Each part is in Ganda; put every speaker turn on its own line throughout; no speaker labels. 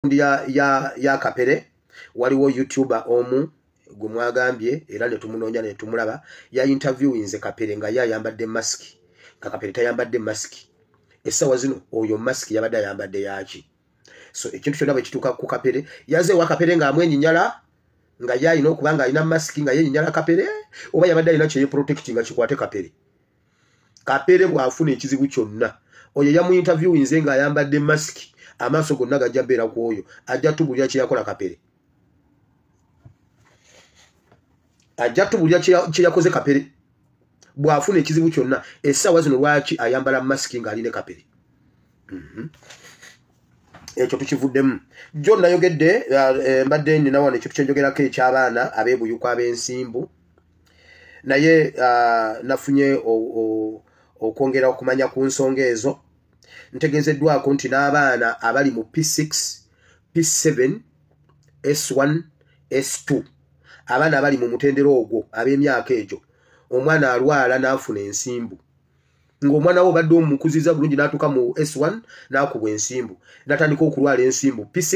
ya Kapere waliwo YouTuber omu gwe mwagambye era ne tumunonya ne tumulaba ya interviewinze Kapere nga yayambadde mask nga Kapere tayambadde mask essawa zino oyo mask yabadde ayambadde yaki so ekintu kyonna bwe kituuka ku Kapere yaze wa Kapere nga amwenyinyala nga yalina okubanga alina mask nga yenyinyala Kapere oba yabadde alina kye protecting nga kikwate Kapere Kapere bw'afuna ekizibu kyonna oyo yamu interviewinze nga ayambadde mask amaaso gonna gajja beera ku oyo ajja tubulya kye yakola Kapere ajja tubulya kye yakoze Kapere bw'afuna ekizibu kyonna essaawa zino lwaki ayambala mask nga aline Kapere ekyo tukivuddemu jo nayogedde mbadde nina wano ekintu kyenjogerako eky'abaana abeebuyuko ab'ensimbu naye nafunye okwongera okumanya ku nsonga ezo ntegeezeddwako nti n'abaana abali mu P6, P7, S1, S2 abaana abali mu mutendero ogwo ab'emyaka egyo omwana alwala n'afuna ensimbu ng'omwana wo badde omukuziza bulungi n'atuuka mu S1 n'akubwa ensimbu n'atandika okulwala ensimbu P6,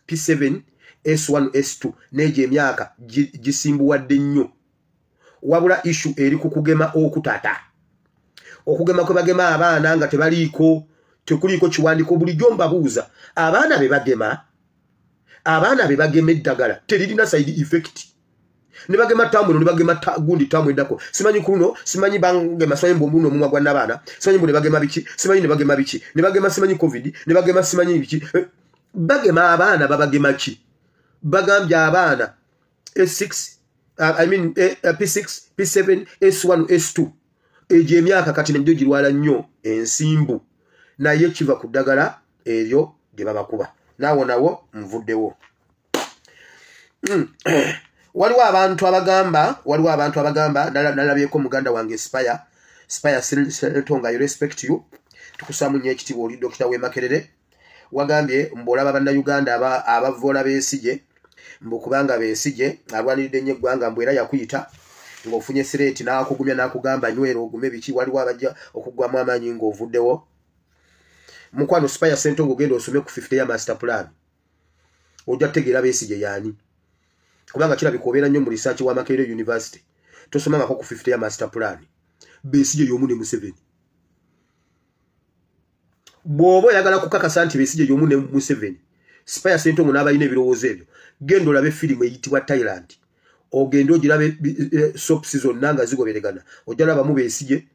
P7, S1, S2 n'egyo emyaka gisimbuwadde nnyo wabula issue eri ku kugema okutata okugema kwe bagema abaana nga tekuliiko kiwandiiko bulijjo mbabuuza abaana be bagema eddagala teririna side effect ne bagema tamu ne bagema gundi tamu eddako simanyi kuno simanyi bangema simanyi mbuno omumwa gwa n'abaana simanyi mbu ne bagema biki simanyi ne bagema biki ne bagema simanyi covid ne bagema simanyi biki bagema abaana babagema ki bagambye abaana S6 P6 P7 S1 S2 egyo emyaka kati nebyo girwala nnyo ensimbu naye kiva ku ddagala eryo gye babakuba nawo nvuddewo waliwo abantu abagamba nalabyeko muganda wange Spire Setonga I respect you tukusaamu nnyo ekitiibwa oli Dr. Wemakerere wagambye mbolaba bannayuganda abavoola Besigye mbukubanga Besigye alwaniridde nnyo eggwanga mbu era yakuyita ng'ofunye sireeti n'akugumya n'akugamba nywera ogume biki waliwo abajja okuggwamu amaanyi ng'ovuddewo mukwano Spire Setonga ogenda osome ku 50 ya master plan ojja kutegeera Besigye yaani kubanga kirabika obeera nnyo mu research wa Makerere University tosomangako ku 50 ya master plan Besigye y'omu ne Museveni bw'oba oyagala kukakasa nti Besigye y'omu ne Museveni Spire Setonga n'abalina ebirowoozo ebyo genda olabe firimu eyitibwa Thailand ogenda ogirabe soaps zonna nga zigoberegana ojja labamu Besigye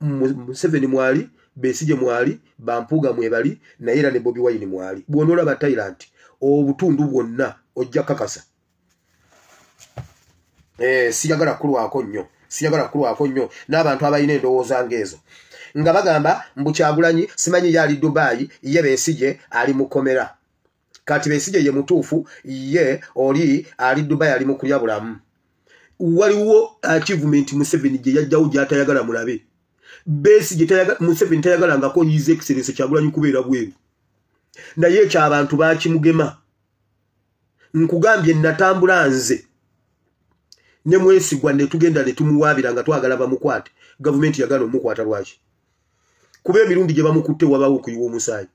Museveni mwali Besigye mwali Bampuuga mwebali naye era ne Bobi Wine mwali bw'onoolaba Thailand obutundu bwonna ojja kakasa siyagala kulwako nnyo n'abantu abalina endowooza ng'ezo nga bagamba mbu Kyagulanyi simanyi ye ali Dubai ye Besigye ali mu komera kati Besigye ye mutuufu ye oli ali Dubai ali mu kulya bulamu waliwo achievement Museveni gye yajjawo gy'atayagala mulabe Besigye Museveni tayagalangako His Excellency Kyagulanyi kubeera bweru naye ekyo abantu baakimugema nkugambye natambula nze ne mwesigwa ne tugenda ne tumuwaabira nga twagala bamukwate gavumenti yagala omukwata lwaki kuba emirundi gye bamukutte wabawo okuyiwa omusaayi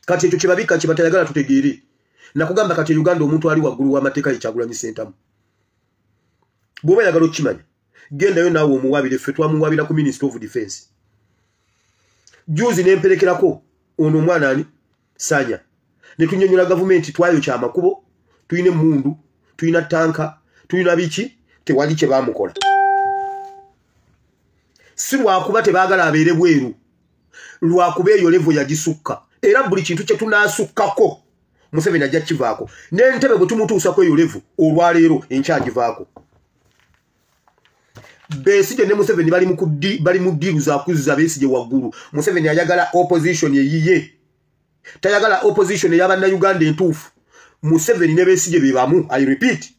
kati ekyo kibabika kibatayagala tutegeere nakugamba kati Uganda omuntu ali waggulu w'amateeka ye Kyagulanyi Ssentamu bw'oba yagala okukimanya gendayo naawe omuwaabire ffe twamuwaabira ku Minister of Defense juzi n'emperekerako ono omwana ani Sanya ne tunyonyola gavumenti twayokya amakubo tuyina emmundu tuyina tanka tuyina biki tewali kye baamukola si lwakuba tebaagala abeere bweru lwakuba eyo levo yagisukka era buli kintu kye tunaasukkako Museveni ajja kivaako n'entebe bwe tumutuusako eyo levo olwaleero enkyagivaako Besigye ne Museveni bali mu ddiiru za kuzza Besigye waggulu Museveni ayagala opposition eyiye tayagala opposition ey'abannayuganda entuufu Museveni ne Besigye be bamu I repeat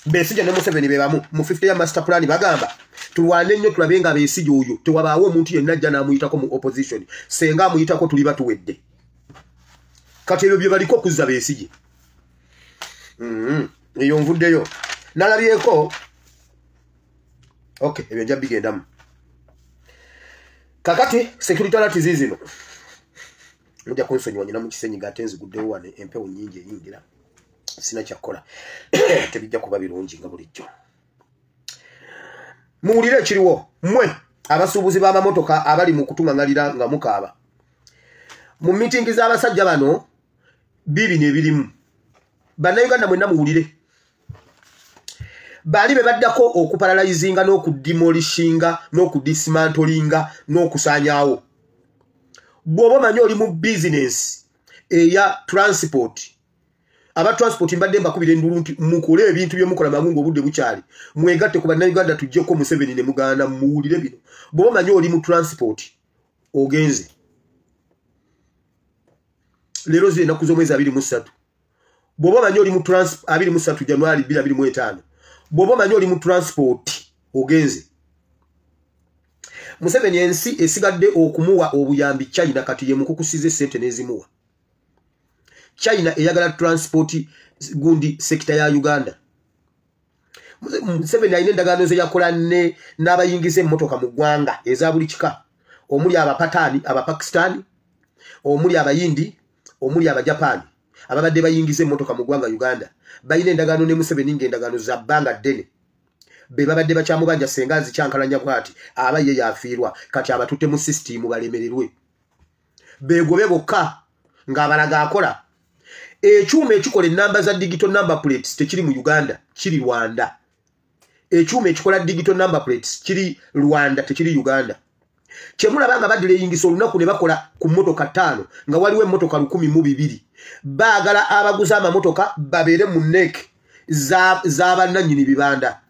Besigye ne Museveni be bamu mu 50 ya master plan bagamba tulwane nnyo tulabe nga Besigye oyo tewabaawo omuntu yenna ajja n'amuyitako mu opposition senga amuyitako tuli batuwedde kati ebyo bye baliko kuzza Besigye eyo nvuddeyo nalabyeko okay ebyo nja bigendamu kakati security alert zizino mujja kunsonyiwa nyina mu kisenyi gatenzi guddewo wane empewo nnyingi eyingira sina kyakola tebijja kuba birungi nga bulijjo muwulire ekiriwo mmwe abasuubuzi b'amamotoka abali mu kutuŋŋaŋalira nga mukaaba mu mitingi z'abasajja bano bibi n'ebirimu bannayuganda mwenna muwulire bali be baddako okuparalayizinga n'okudimolishinga n'okudismantolinga n'okusaanyaawo bw'oba omanyi oli mu bizinensi eya transport aba transport mbadde mbakubira endulu nti mukole ebintu bye mukola mangu ng'obudde bukyali mwegatte ku bannayuganda tujjeko Museveni ne mugaana muwulire bino bw'oba omanyi oli mu transport ogenze leero ziri ennaku z'omwezi 23 bw'oba omanyi oli mu 23 January 2025 bw'oba omanyi oli mu transport ogenze Museveni ensi esigadde okumuwa obuyambi China kati ye mukukusize sente n'ezimuwa China eyagala transport gundi sekita ya Uganda Museveni ayina endagaano ze yakola n'abayingiza emmotoka mu ggwanga eza buli kika omuli abapatani abapakistani omuli abayindi omuli abajapani ababadde bayingiza emmotoka mu ggwanga Uganda bayina endagaano ne Museveni ng'endagaano za bbanga ddene be babadde bakyamubanja senga zikyankalanya bwati aba ye yafiirwa kati abatutte mu system balemererwe begobe bokka ng'abalaga akola ekyuma ekikola ennamba za digital number plates tekiri mu Uganda kiri Rwanda ekyuma ekikola digital number plates kiri Rwanda tekiri Uganda kyemulaba nga badde yingisa olunaku ne bakola ku mmotoka 5 nga waliwo emmotoka 1,200 baagala abaguza amamotoka babeere mu neck z'abannannyini bibanda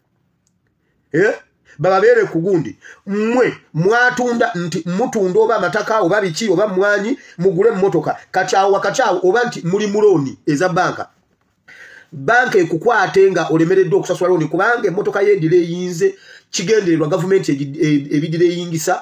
bababeere ku gundi mmwe mwatunda nti mutunda oba amataka oba biki oba mwanyi mugule mmotoka kachaawo wakachaawo oba nti muli muloni eza banka ekukwate nga olemeredde okusasula looni kubanga emmotoka y'edira eyinze kigendererwa gavumenti ebidira eyingisa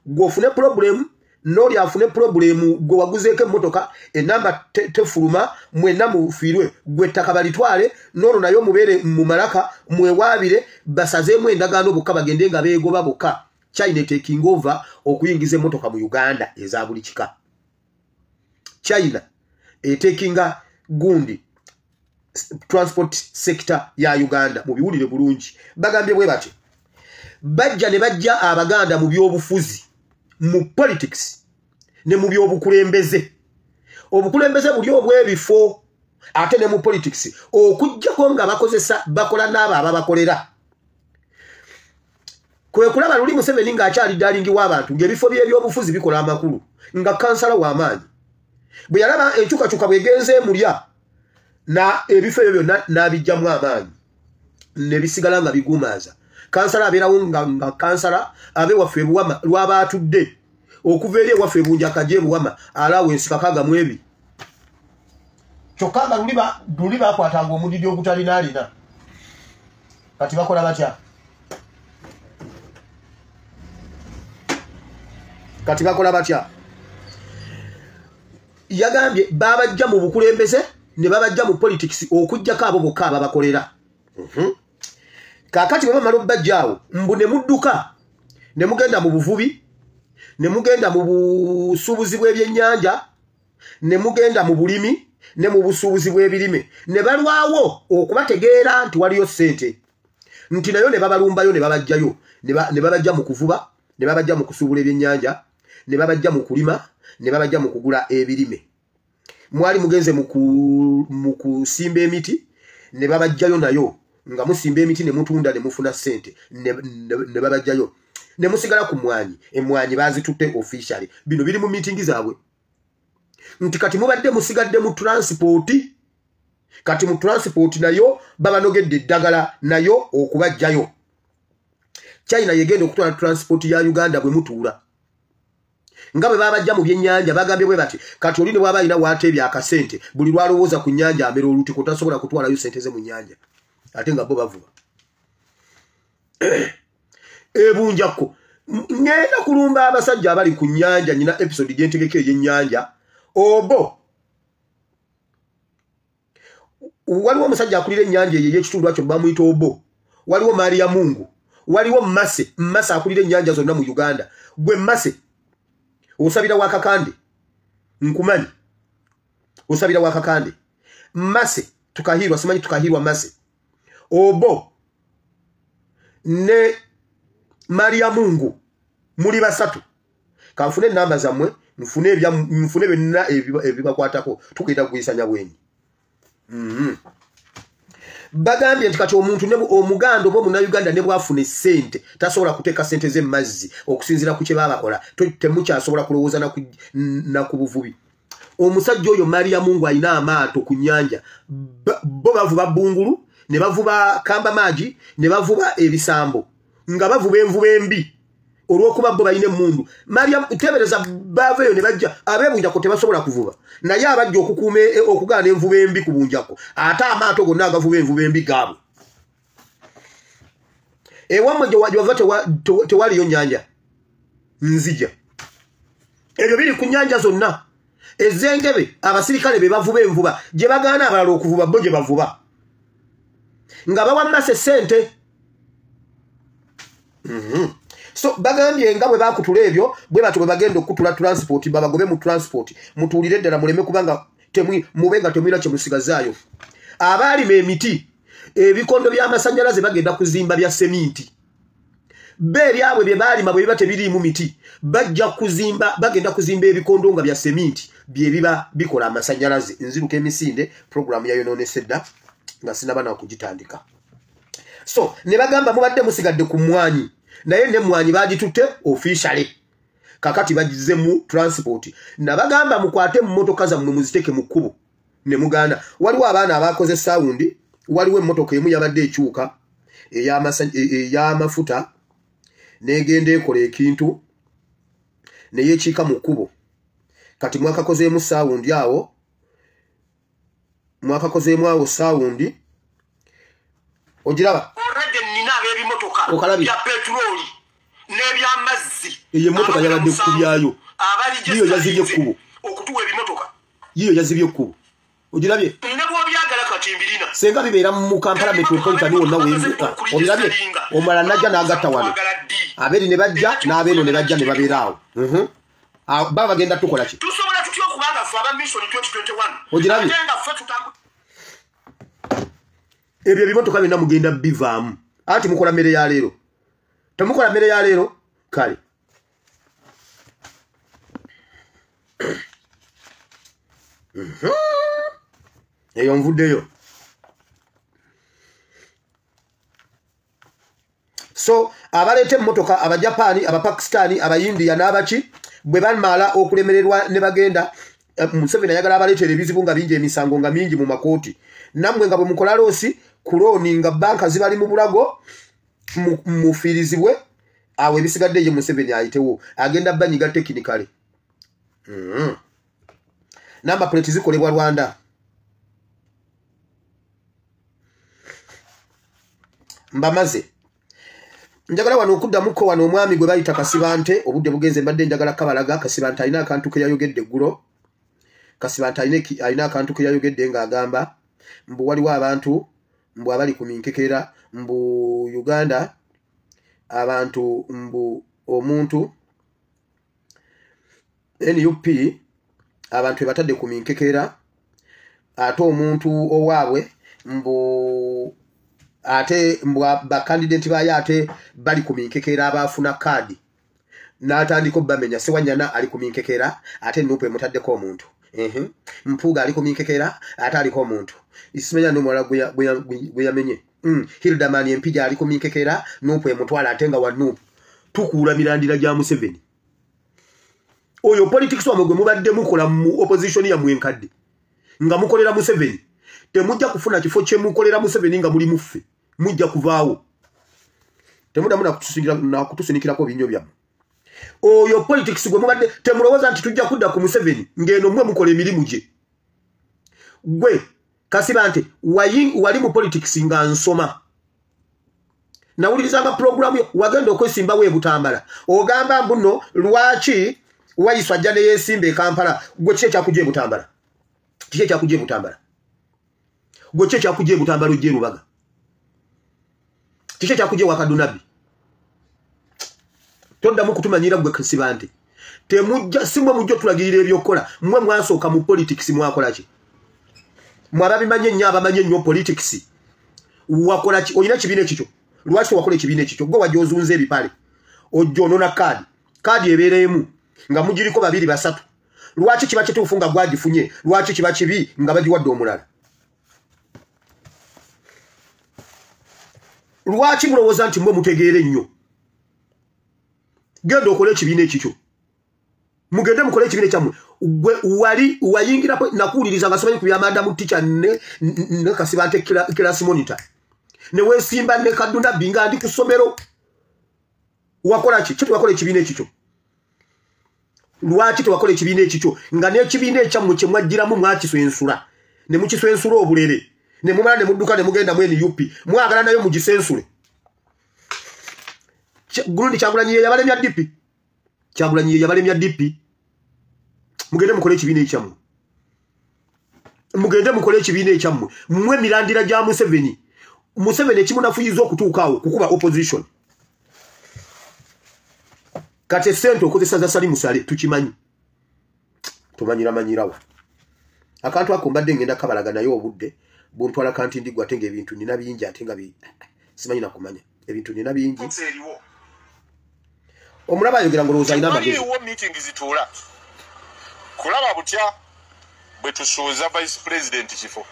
gw'ofune problem n'oli afune problem gwe waguzeeko emmotoka enamba tefuluma mwenna mufiirwe gwe ettaka balitwale n'olwo nayo mubeere mu malaka mwewaabire basazeemu endagaano bokka bagende nga beegoba bokka China taking over okuyingiza emmotoka mu Uganda eza buli kika China etekinga gundi transport sector ya Uganda mu biwulire bulungi bagambye bwe bati bajja ne bajja abaganda mu byobufuzi mu politics ne mu byobukulembeze obukulembeze buli obwebifo ate ne mu politics okujjako nga bakozesa bakola n'abo ababakolera kwe kulaba luli Museveni ng'akyali dalingi w'abantu ng'ebifo by'ebyobufuzi bikola amakulu nga kansala w'amaanyi bwe yalaba enkyukakyuka bwegenze mulya na ebifo ebyo byonna n'abijjamu amaanyi ne bisigala nga biguumaaza kansala abeerawo nga kansala abe waffe ebuwama lwaba atudde okuva eri ewaffe ebunja akaje ebuwama alaawo ensikakaga mu ebi kyokka nga luli bakwatanga omudidi ogutalina alina kati bakola batya yagambye babajja mu bukulembeze ne babajja mu politics okujjako abo bokka ababakolera kakati bwe bamala obbajjaawo mbu ne mudduka ne mugenda mu buvubi ne mugenda mu busuubuzi bw'ebyennyanja ne mugenda mu bulimi ne mu busuubuzi bw'ebirime ne balwawo okubategeera nti waliyo ssente nti nayo ne babalumbayo ne babajjayo ne babajja mu kuvuba ne babajja mu kusuubula ebyennyanja ne babajja mu kulima ne babajja mu kugula ebirime mwali mugenze mu kusimba emiti ne babajjayo nayo nga musimba emiti ne mutunda ne mufuna ssente ne babajjayo ne musigala ku mwanyi emwanyi bazitutte officially bino biri mu meeting zaabwe nti kati mubadde musigadde mu transport kati mu transport nayo babanogedde eddagala nayo okubajjayo China yegenda okutwala transport ya Uganda bwe mutuula nga bwe babajja mu byennyanja bagambye bwe bati kati oli ne bwaba alina waatebya akasente buli lwalowooza ku nnyanja amera olutiko tasobola kutwalayo sente ze mu nnyanja ate nga bo bavuba ebunjako ngenda kulumba abasajja abali ku nnyanja nyina episode gyentegeka ey'ennyanja obo waliwo omusajja akulira ennyanja eyo ey'ekitundu akyo bamuyita obo waliwo Maria Mungu waliwo Mmase akulira ennyanja zonna mu Uganda gwe Mmase osabira wakakande nkumanyi osabira wakakande Mase tukahirwa simanyi tukahirwa Mase Obo ne Maria Mungu muri basatu kanfune namba zamwe mfune benna ebibakwatako tukenda kuyisanya bweni bagambye nti kati omuntu ne omuganda bo muna Uganda ne bwafune sente tasobola kuteka sente ze mazzi okusinzira ku kye babakola temukyasobola kulowooza na ku buvubi omusajja oyo Maria Mungu alina amaato ku nnyanja bo bavuba bungulu ne bavuba kamba maji ne bavuba ebisambo nga bavuba envuba embi olwokuba bo bayine mundu Maria utebereza baveyo ne bajja abebunja ko tebasobola kuvuba naye abajja okukuuma okugana envuba embi ku bunjako ate amaato gonna agavuba envuba embi gaabwe ewamwe gye wajova tewaliyo nnyanja nzija ebyo biri ku nnyanja zonna ezengebe abasirikale be bavuba envuba gye bagaana abalala okuvuba bo gye bavuba nga bawa Mase sente so bagambye nga bwe bakutula ebyo bwe batwe bagenda okutula transport babagobe mu transport mutulire ddala muleme kubanga mubenga temwira kye musigazaayo abali emiti ebikondo by'amasanyalaze bagenda kuzimba bya seminti byabwe bye balima bwe biba tebiriimu miti bagenda kuzimba ebikondo nga bya seminti bye biba bikola amasanyalaze nziruka emisinde program yayo nonesedda nga sinabana okugitandika so ne bagamba mubadde musigadde ku mwanyi naye ne mwanyi bagitutte officially kakati bagize mu transport nabagamba mukwate mu motoka zammwe muziteke mu kkubo ne muganda waliwo abaana abakoze sound waliwo emmotoka emu yabadde ekyuka ey'amafuta negenda ekola ekintu neyekiika mu kkubo kati mwakakozeemu sound awo sound ogiraba ya petroli n'ebyamazzi iyo motoka yabadde kubyayo iyo yazibye kubo okutuwa ebimotoka iyo yazibye kubo ogirabye nabo byagala katimbirina senga bibera mu Kampala metropolitan wonna wembuka ogirabye omala najja n'agatta wano aberi ne bajja n'abeeno ne bajja ne babeeraawo baba bagenda tukola ki tusobola tutyo kubanga fe aba mission 2021 ogirabye ebyo ebimotoka byonna mugenda bivaamu ati mukola mmere ya leero temukola mmere ya leero kale eyo nvuddeyo so abaleeta emmotoka abajapani abapakistani abayindiya n'abaki bwe bamala okulemererwa ne bagenda Museveni ayagala abaleetera ebizibu nga bingi emisango nga mingi mu makooti nammwe nga bwe mukola loosi kuloni nga banka zibali mu bulago mufiirizibwe awo ebisigadde ye Museveni ayitewo agenda banyiga tekinikale namba plate zikolebwa Rwanda mbamaze njagala wano okuddamuko wano omwami gwe bayita Kasibante obudde bugenze mbadde njagala kabalaga Kasibante alina akantu ke yayogedde eggulo Kasibante alina akantu ke yayogedde ng'agamba mbu waliwo abantu mbu abali ku minkekera mbu Uganda abantu mbu omuntu NUP abantu batadde ku minkekera ate omuntu owaabwe mbu ate ba candidate baye ate bali ku minkekera abafuna kadi n'atandika bamenya Sewanyana ali ku minkekera ate Nupe mutaddeko omuntu Mpuga ali ku minkekera ate aliko omuntu isimenya n'omwala gwe yamenye Hildaman Empija ali ku minkekera Nupe mutwala ate nga wa Nupe tukuula mirandira gya Museveni oyo politics wamwe gwe mubadde mukola mu opposition ya mwenkadde nga mukolera Museveni temujja kufuna kifo kye mukolera Museveni nga muli muffe mujja kuvaawo temudamu na kutusinikirako binyo byamu oyo politics gwe mubadde temulowooza nti tujja kudda ku Museveni ngeno mwe mukola emirimu gye gwe Kasibante wali mu politics nga nsoma nawulirizanga program yo wagenda okwesimba we Butambala ogamba mbuno lwaki wayiswa jane yesimbe Kampala gwe kye kyakujje Butambala kye kyakujje Butambala gwe kye kyakujje Butambala ujje Rubaga kye kyakujje Wakadunabi tonda mu kutumanyira gwe Kasibante temujja simwe mujjo tulagirira ebyokola mwe mwasooka mu politics mwakola ki mwababimanye nnyo abamanye nnyo politics wakola oyina kibiina ekikyo lwaki wakola ekibiina ekikyo gwe wajja ozunza ebipale ojja onona kaadi ebeereemu nga mugiriko 2 3 lwaki kiba kituufu nga gwagifunye lwaki kiba kibi nga bagiwadde omulala lwaki mulowooza nti mwe mutegeere nnyo genda okole ekibiina ekikyo mugende mukole ekibiina ekyammwe wayingira nakuwuliriza nga somanyi ku byamanda mu tica ne kasiba nte class monitor ne weesimba ne kaduna binga ndi ku ssomero wakola ki wakola ekibiina ekikyo lwaki tewakola ekibiina ekikyo nga n'ekibiina ekyammwe kye mwajjiramu mwakiswensula ne mukiswensula obulere ne mumala ne mudduka ne mugenda mu NUP mwagala nayo mugisensule gurundi Kyagulanyi ye yabalemya DP Kyagulanyi ye yabalemya DP mugende mukole ekibiina ekyammwe mugende mukole ekibiina ekyammwe mmwe mirandira gya Museveni ekimunafuyiza okutuukaawo kukuba opposition kati sente okozesa za sali musale tukimanyi tumanyira akantu ako mbadde ngenda kabalaga nayo obudde buntwala kanti ndigwa ate ng'ebintu nina bingi ate nga simanyi nakumanya ebintu nina bingi omulaba ayogera ngolowooza alina amagezi
kulaba butya bwe tusuuza vice president kifo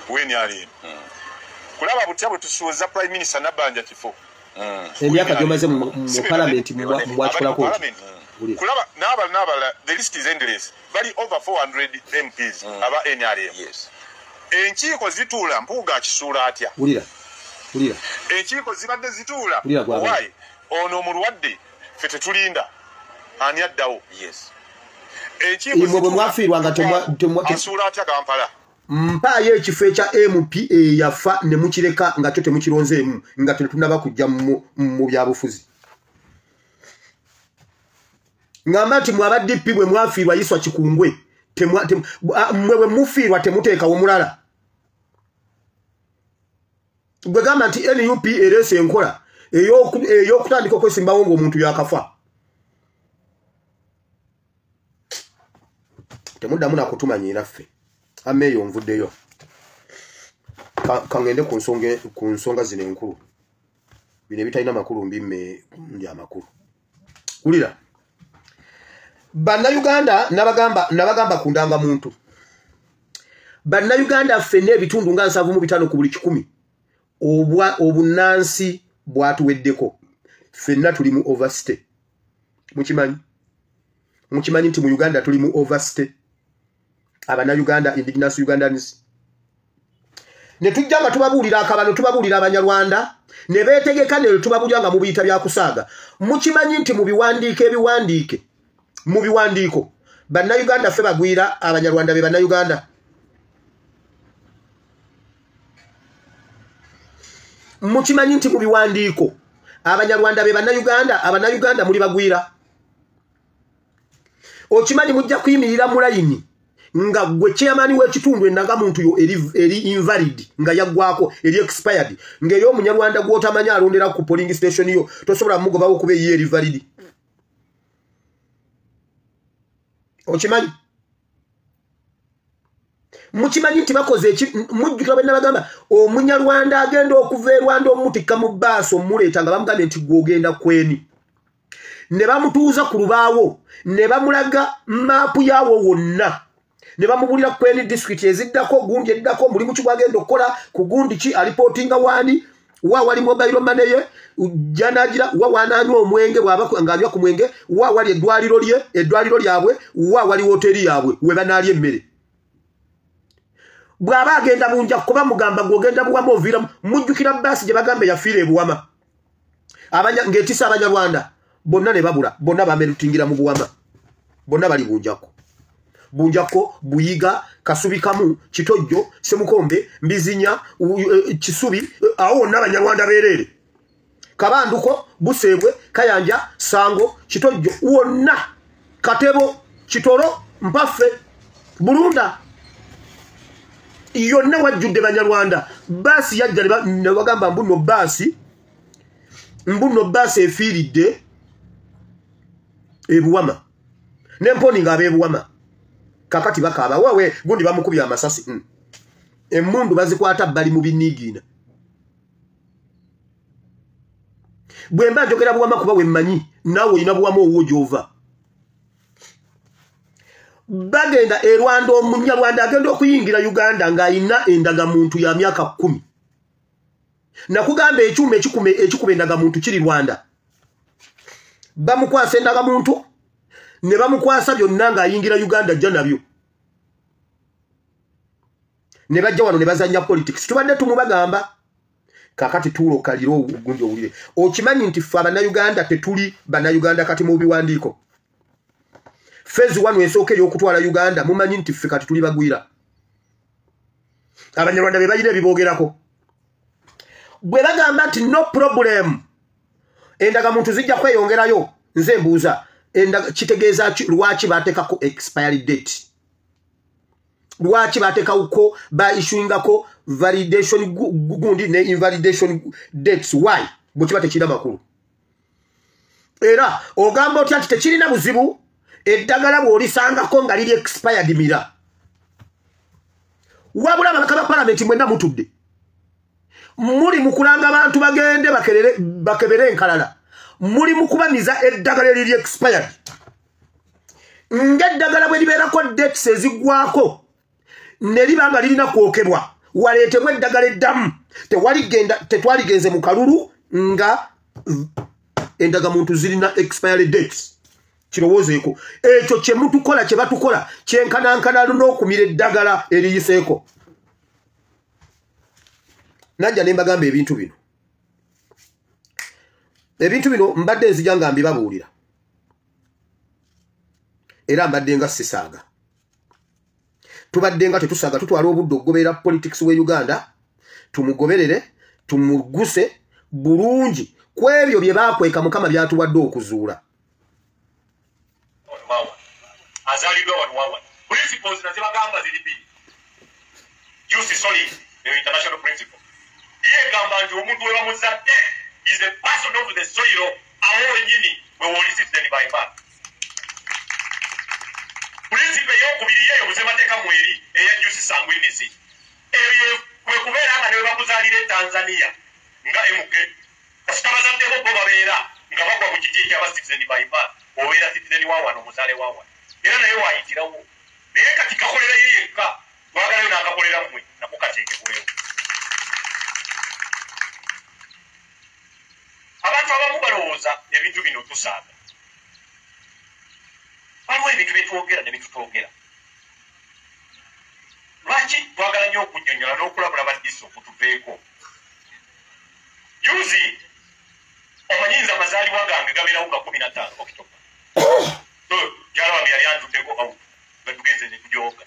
weni ali kulaba butya bwe tusuuza prime minister Nabanja kifo
emyaka gyomaze mu parliament mwakikolako
kulaba n'abala the list is endless bali over 400 MPs aba NRM enkiiko zituula mpuuga akisuula atya
ulira
enkiiko zibadde zituula why ono omulwadde ffe tetulinda ani addawo
imwe bwe mwafiirwa nga
asuula atya Kampala
mpaayo ekifo ekya MPA yafa ne mukireka nga kyo temukironzeemu nga tetunaba kujja mu byabufuzi ngamba nti mwaba DP bwe mwafiirwa Yiswa Kikungwe mwe bwe mufiirwa temuteekawo mulala gwe gamba nti NUP ereese enkola ey'okutandika okwesimbawo ng'omuntu yakafa temuddamu nakutumanyira ffe ameeyo nvuddeyo kangende ku nsonga zino enkulu bino ebitalina makulu mbimme ndi amakulu wulira bannayuganda nabagamba ku ndangamuntu bannayuganda ffenna ebitundu nga 75 ku buli 100 obunnansi bwatuweddeko ffenna tuli mu overstay mukimanyi nti mu Uganda tuli mu overstay Abannayuganda indigenous Ugandans ne tujja nga tubabuulira akabano tubabuulira Abanyarwanda ne beetegeka ne tubabuulira nga mu biyita bya kusaaga mukimanyi nti mu biwandiiko bannayuganda ffe bagwira Abanyarwanda be bannayuganda mukimanyi nti mu biwandiiko Abanyarwanda be bannayuganda Abannayuganda muli bagwira okimanyi mujja kuyimirira mu layini nga gwe chairman w'ekitundu endagamuntu yo eri invalid nga yaggwako eri expired ngeri omunyarwanda gwotamanya alondera ku polling station yo tosobola mugobawo okuba eri valid okimanyi mukimanyi nti bakoze mujjukira bwe nabagamba omunyarwanda agenda okuva e Rwanda omutikka mu bbaasi omuleeta nga bamugambye nti gwogenda kweni ne bamutuuza ku lubaawo ne bamulaga maapu yaawo wonna ne bamubulira kweni district eziddako gundi eddako mulimu ki gwagenda okukola ku gundi ki alipotinga wani wa wali mobile money ye janagira wa wananywa omwenge bwaba nganywa ku mwenge wa wali eddwaliro lyabwe wa wali hoteli yabwe we banali emmere bwaba agenda bunja kuba mugamba gwogenda buwama ovira mujjukira basi gye bagambe yafiire buwama ng'etisa Abanyarwanda bonna ne babula bonna bamerutingira mu buwama bonna bali bunjako Buyiga Kasubi Kamu Kitojjo Semukombe Mbizinya Kisubi awo n'Abanyarwanda berere Kabanduko Busebwe Kayanja Sango Kitojjo wonna Katebo Kitoro Mpaffe Burunda yonna wajjudde Banyarwanda basi yajja ne bagamba mbuno basi efiiridde ebuwama nemponi nga abebuwama kakati bakaaba wewe gundi bamukubya amasasi emundu bazikwata bali mu binigina bwemba jogera bwama kuba wemmanyi nawe ina bwama owo jova bagenda Rwanda omunyarwanda agenda okuyingira Uganda nga ina endaga muntu ya myaka 10 nakugamba ekyuma ekikuba endaga muntu kiri Rwanda bamukwasa endaga muntu ne bamukwasa byonna nga ayingira Uganda jja nabyo ne bajja wano ne bazanya politics tubadde tumubagamba kakati tulo kaliro ogundi owulire okimanyi nti ffe Uganda tetuli bana Uganda kati mu biwandiiko Phase 1 esooke y'okutwala Uganda mumanyi nti ffe kati tuli bagwira Abanyarwanda be bayire bibogerako bwe bagamba nti no problem endaga muntu zijja kweyongerayo nze mbuuza kitegeeza lwaki batekako expiry date lwaki batekako ba issuingako validation gundi ne invalidation dates why bwe tekira makulu era ogamba oti ati tekirina buzibu eddagala bw'olisangako nga liri expired mira wabula ababaka parliament mwenna mutudde muri mukulanga abantu bagende bakebere enkalala muri mukubamiza eddagala liri expired ng'eddagala bwe libeerako dates ezigwako ne libanga lirina kwokebwa waleetebwa eddagala eddamu tetwaligenze mu kalulu nga endaga muntu zirina expired dates kirowoozeeko ekyo kye mutukola kye batukola kyenkanankana n'okumira eddagala eriyiseeko najja ne mbagamba ebintu bino mbadde nzija nga mbibabuulira era mbadde nga sisaaga tubadde nga tetusaaga tutwala obudde okugoberera politics we Uganda tumugoberere tumuguse bulungi ku ebyo bye baakweka Mukama byatuwadde okuzuula
azalidwa wanuwawa principles na zibagamba ziri bbiri juice solid the international principle ye gamba nti omuntu we bamuzadde is a person of the soil awo wenyini we wolisiteni by birth principle eyokubiri yeyo musemateeka mweri eya juice sanguinisi eyo kwe kubeera nga ne bakuzaalira Tanzania nga emuke kasita bazaddeko bo babeera nga bagwa mu kiti ky'aba citizen by birth obeera citizen wa wano muzaale wa wano era naye wayitirawo naye kati kakolera ye yekka twagalayo n'akakolera mmwe nako kateekebweyo abantu abamu balowooza ebintu bino tusaaga waliwo ebintu byetwogera ne bitutwogera lwaki twagala nnyo okunnyonnyola n'okulabula badisi okutuveeko yuzi omanyinza amazaalibwa gange gabeerawo nga 15 okitoba Jalwambi yali antuddeko awutu nga tugenze ne tujoga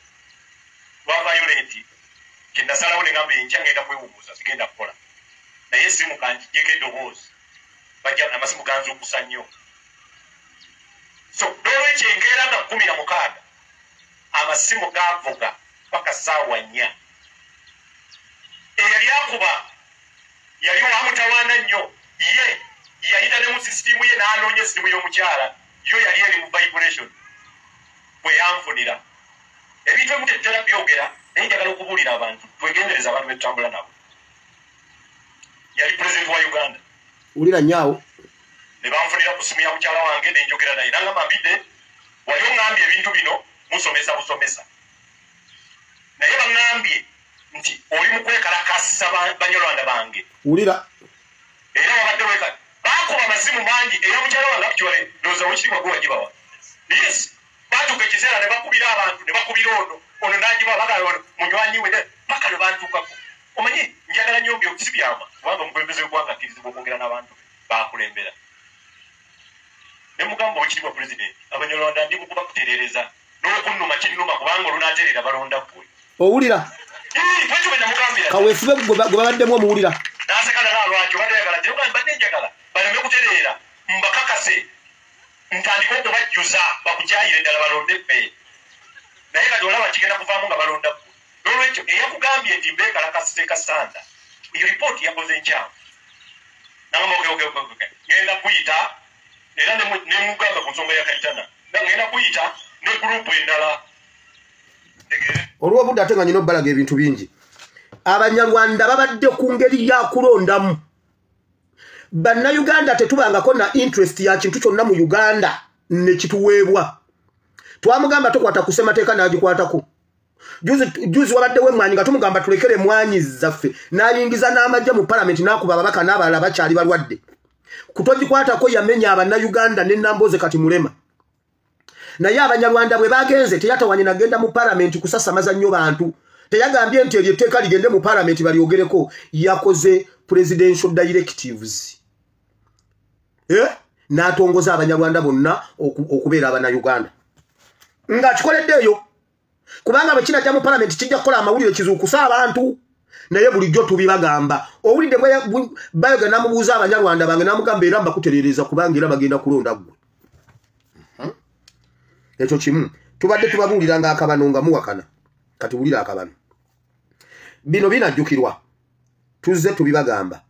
lwavayolenti kyennasalawo ne ngamba enkya ngenda kwewumuza sigenda kukola naye esimu kanjijjeko eddoboozi bajja amasimu ganzukusa nnyo so n'olwekyo enkeera nga 16 amasimu gaavuga paka ssaawa 4 eyali akuba yali wamutawaana nnyo ye yayita ne mu sisitimu ye n'anoonya esitimu y'omukyala yo yali eri mu vibration bwe yanfunira ebintu ebimu tetutera byogera naye njagala okubuulira abantu twegendereza abantu betutambula nabo yali president wa Uganda
ulira nyaawo
ne banfunira ku simu ya mukyala wange ne njogera naye nangamba mbidde wali oŋŋambye ebintu bino musomesa busomesa naye baŋŋambye nti oli mu kwekalakasa banyarwanda bange
ulira
era wabadde weka bakuba amasimu mangi era mukyala wange actually ndowooza wekiribwa gwe wagibawa yes batuuka ekiseera ne bakubira abantu ne bakubira ono n'agibawa bagala munywanyi we paka ne bantuukako omanyi njagala nnyo si byama kubanga omukulembeze w'eggwanga akkirizibwa okwogera n'abantu bakulembera ne mugamba wekiribwa pulezidenti abanyarwanda ndi mukuba kutereereza n'okunnuma kinnuma kubanga olunaatereera balonda ggwe
owulira
twekyo bwe namugambira
kaweefube gwe babaddemu omuwulira
n'asekala naalwaki obadde oyagala teogambi badde njagala baleme kutereera mbakakase ntandika okubajjuza bakukyayire ddala balonde ffe naye kati olaba kigenda kuvaamu nga balonda ggwe n'olwekyo eyakugambye nti mbeekalakasise kasanda eyo ripooti yakoze enkyamu nagamba ngenda kuyita era nemugamba ku nsonga ya kayitana ngenda kuyita ne gurupu endala
olw'obudde ate nga nyina obbalaga ebintu bingi abanyarwanda babadde ku ngeri ya kulondamu bannayuganda tetubangako na interest ya kintu kyonna mu Uganda ne kituweebwa twamugamba tokwata ku ssemateeka n'agikwatako juzi wabadde w'emmwanyi nga tumugamba tulekere emmwanyi zaffe n'ayingiza n'amajja mu palamenti n'akuba ababaka n'abalala bakyali balwadde kutogikwatako yamenya abannayuganda n'ennambooze kati mulema naye abanyarwanda bwe bagenze teyatawanye nagenda mu palamenti kusasamaza nnyo bantu teyagambye nti eryo etteeka ligende mu palamenti balyogereko yakoze presidential directives n'atongoza abanyarwanda bonna okubeera abannayuganda ng'akikoledde eyo kubanga bwe kinajja mu palamenti kijja kukola amawulire kizuukusa abantu naye bulijjo tubibagamba owulidde bayoga n'amubuuza abanyarwanda bange n'amugamba era mbakutereereza kubanga era bagenda kulonda ggwe ekyo kimu tubadde tubabuulira ng'akabano nga muwakana kati wulira akabano bino binajjukirwa tuzze tubibagamba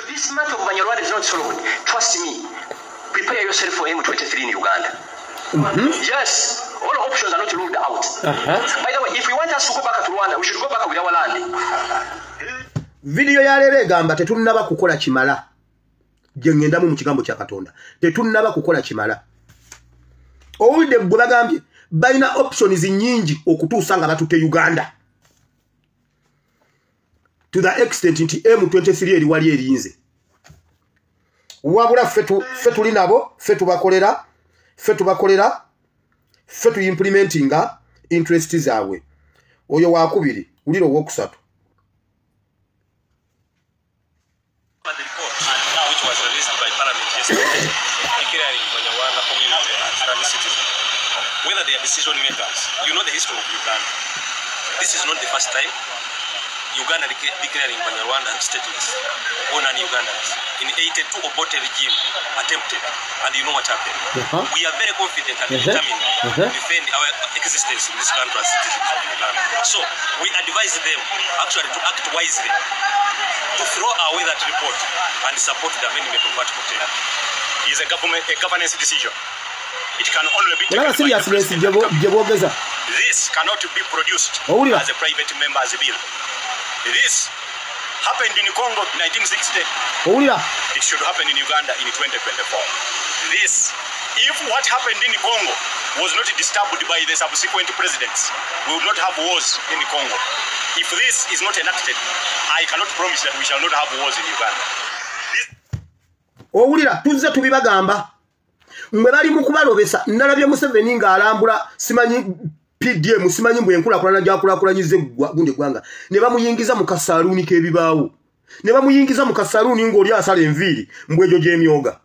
This matter of Banyarwanda is not solved. Trust me. Prepare yourself for M23 in Uganda. Yes. All options are not ruled out. By the way, if we want us to go back to Rwanda, we should go back with our land.
Video ya lero egamba tetunnaba kukola kimala. Je ngendamu mu kigambo kya Katonda. Tetunnaba kukola kimala. Owulidde bwe bagambye balina options nnyingi okutuusa nga batutte Uganda. To the extent nti M23 eri wali erinze. Wabula ffe tuli nabo, ffe tubakolera, ffe tu implementinga interest zaabwe. Oyo wakubiri, ulira ow'okusatu.
Which was released by Parliament yesterday, declaring Banyarwanda community as Rwanda citizens. Whether they are decision makers, you know the history of Uganda. This is not the first time Uganda declaring Banyarwanda stateless on non-Ugandans. In 82, Obote regime attempted, and you know what happened. We are very confident and determined to defend our existence in this country as citizens of Uganda. So we advise them actually to act wisely, to throw away that report and support the amendment of Article 10. It is a governance decision. It can only be taken by the president. This cannot be produced as a private member's bill. This happened in Congo in 1960. It should happen in Uganda in 2024. This, if what happened in Congo was not disturbed by the subsequent presidents, we would not have wars in Congo. If this is not enacted, I cannot promise that we shall not have wars in Uganda.
Owulira tuzze tubibagamba mwe bali mu kubalobesa nalabye Museveni ng'alambula simanyi PDM simanyi mbwe enkulakulana gyakulakulanyize gunde gwanga ne bamuyingiza mu kasaluuni k'ebibaawo ne bamuyingiza mu kasaluuni ng'oli asala enviiri mbwejo gy'emyoga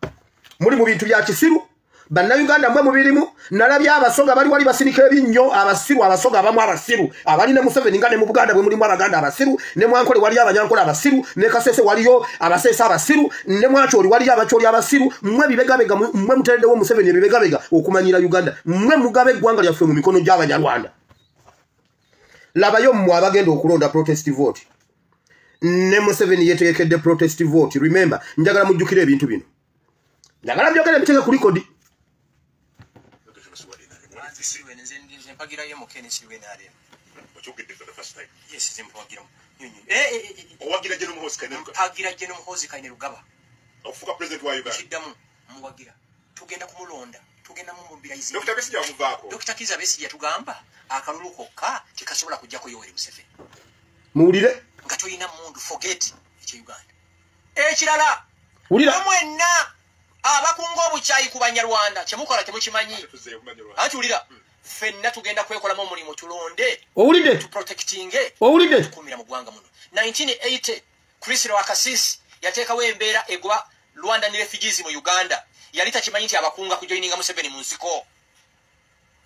muli mu bintu bya kisiru bannayuganda mwe mubirimu nalabye abasoga bali wali basirika ebinnyo abasiru abasoga abamu abasiru abali ne Museveni nga ne mu Buganda bwe mulimu abaganda abasiru ne Mwankole wali abanyankole abasiru ne Kasese waliyo abasese abasiru ne Mwacholi wali abacholi abasiru mwe bibegabega mwe mutereddewo Museveni ebibegabega okumanyira Uganda mwe mugabe eggwanga lyaffe mu mikono gy'Abanyarwanda labayo mmwe abagenda okulonda protest vote ne Museveni yetegekedde protest vote remember njagala mujjukire ebintu bino njagala byogere biteke ku record
tugenda kumulonda tugenda mu mobilize Dr. Kiza Besigye tugamba akalulu kokka tikasobola kujjako Yoweri Museveni
muwulire
nga toyina mundu forget ekye Uganda ekirala
wulira
mwenna abakunga obukyayi ku Banyarwanda kyemukola temukimanyi ati wulira fenna tugenda kwekolamu omulimu tulonde
owulidde
tuprotectinge
owulidde
tukumira mu ggwanga muno 1980 Chris Rwakasisi yateekawo embeera egoba Rwandan refugees mu Uganda yali takimanyi nti abakunga kujoininga Museveni mu nsiko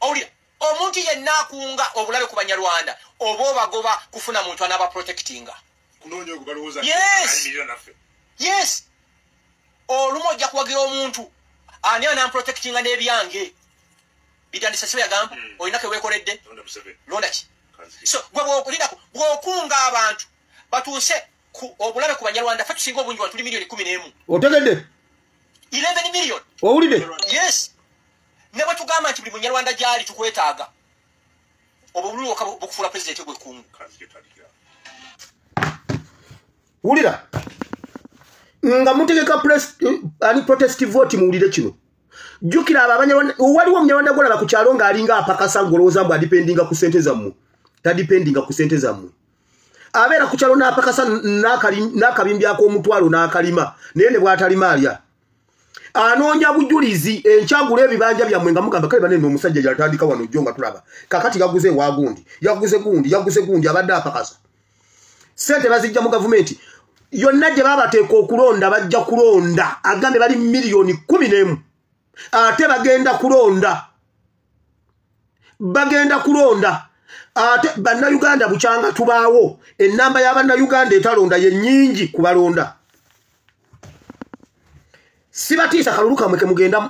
owulira omuntu yenna akunga obulabe ku Banyarwanda oba obagoba kufuna muntu anaba protectinga yes olumu ojja kuwagira omuntu ani anamprotectinga n'ebyange bitandisa sibe yagamba olina keweekoledde londa ki so gwe bw'okulindako bw'okunga abantu batuuse obulabe ku banyarwanda ffe tusinga obungi wa tuli miliyoni 11
otegedde
11 million
owulidde
yes ne bwe tugamba nti buli munyarwanda gyali tukwetaaga obwo bululu bukufula president gwe kungu
wulira nga mutegeka ani protest vote muwulire kino jukira abanyarwanda waliwo omunyarwanda golaba ku kyalo ng'alinga apakasa ngolowooza mbu adipendinga ku ssente zammwe tadipendinga ku ssente zammwe abeera ku kyalo n'apakasa n'akabimbyako omutwalo n'akalima naye ne bw'atalima alya anoonya bujulizi enkyagula ebibanja byammwe nga mugamba kale banene omusajja yatandika wano jjo nga tulaba kakati yaguze ewa gundi yaguze gundi abadde apakasa ssente bazijja mu gavumenti yonna gye baabateeka okulonda bajja kulonda agambe bali miliyoni 11 ate bagenda kulonda ate bannayuganda bukyanga tubaawo ennamba y'abannayuganda etalonda ye nnyingi kubalonda sibatiisa kalulu kamwe kemugendamu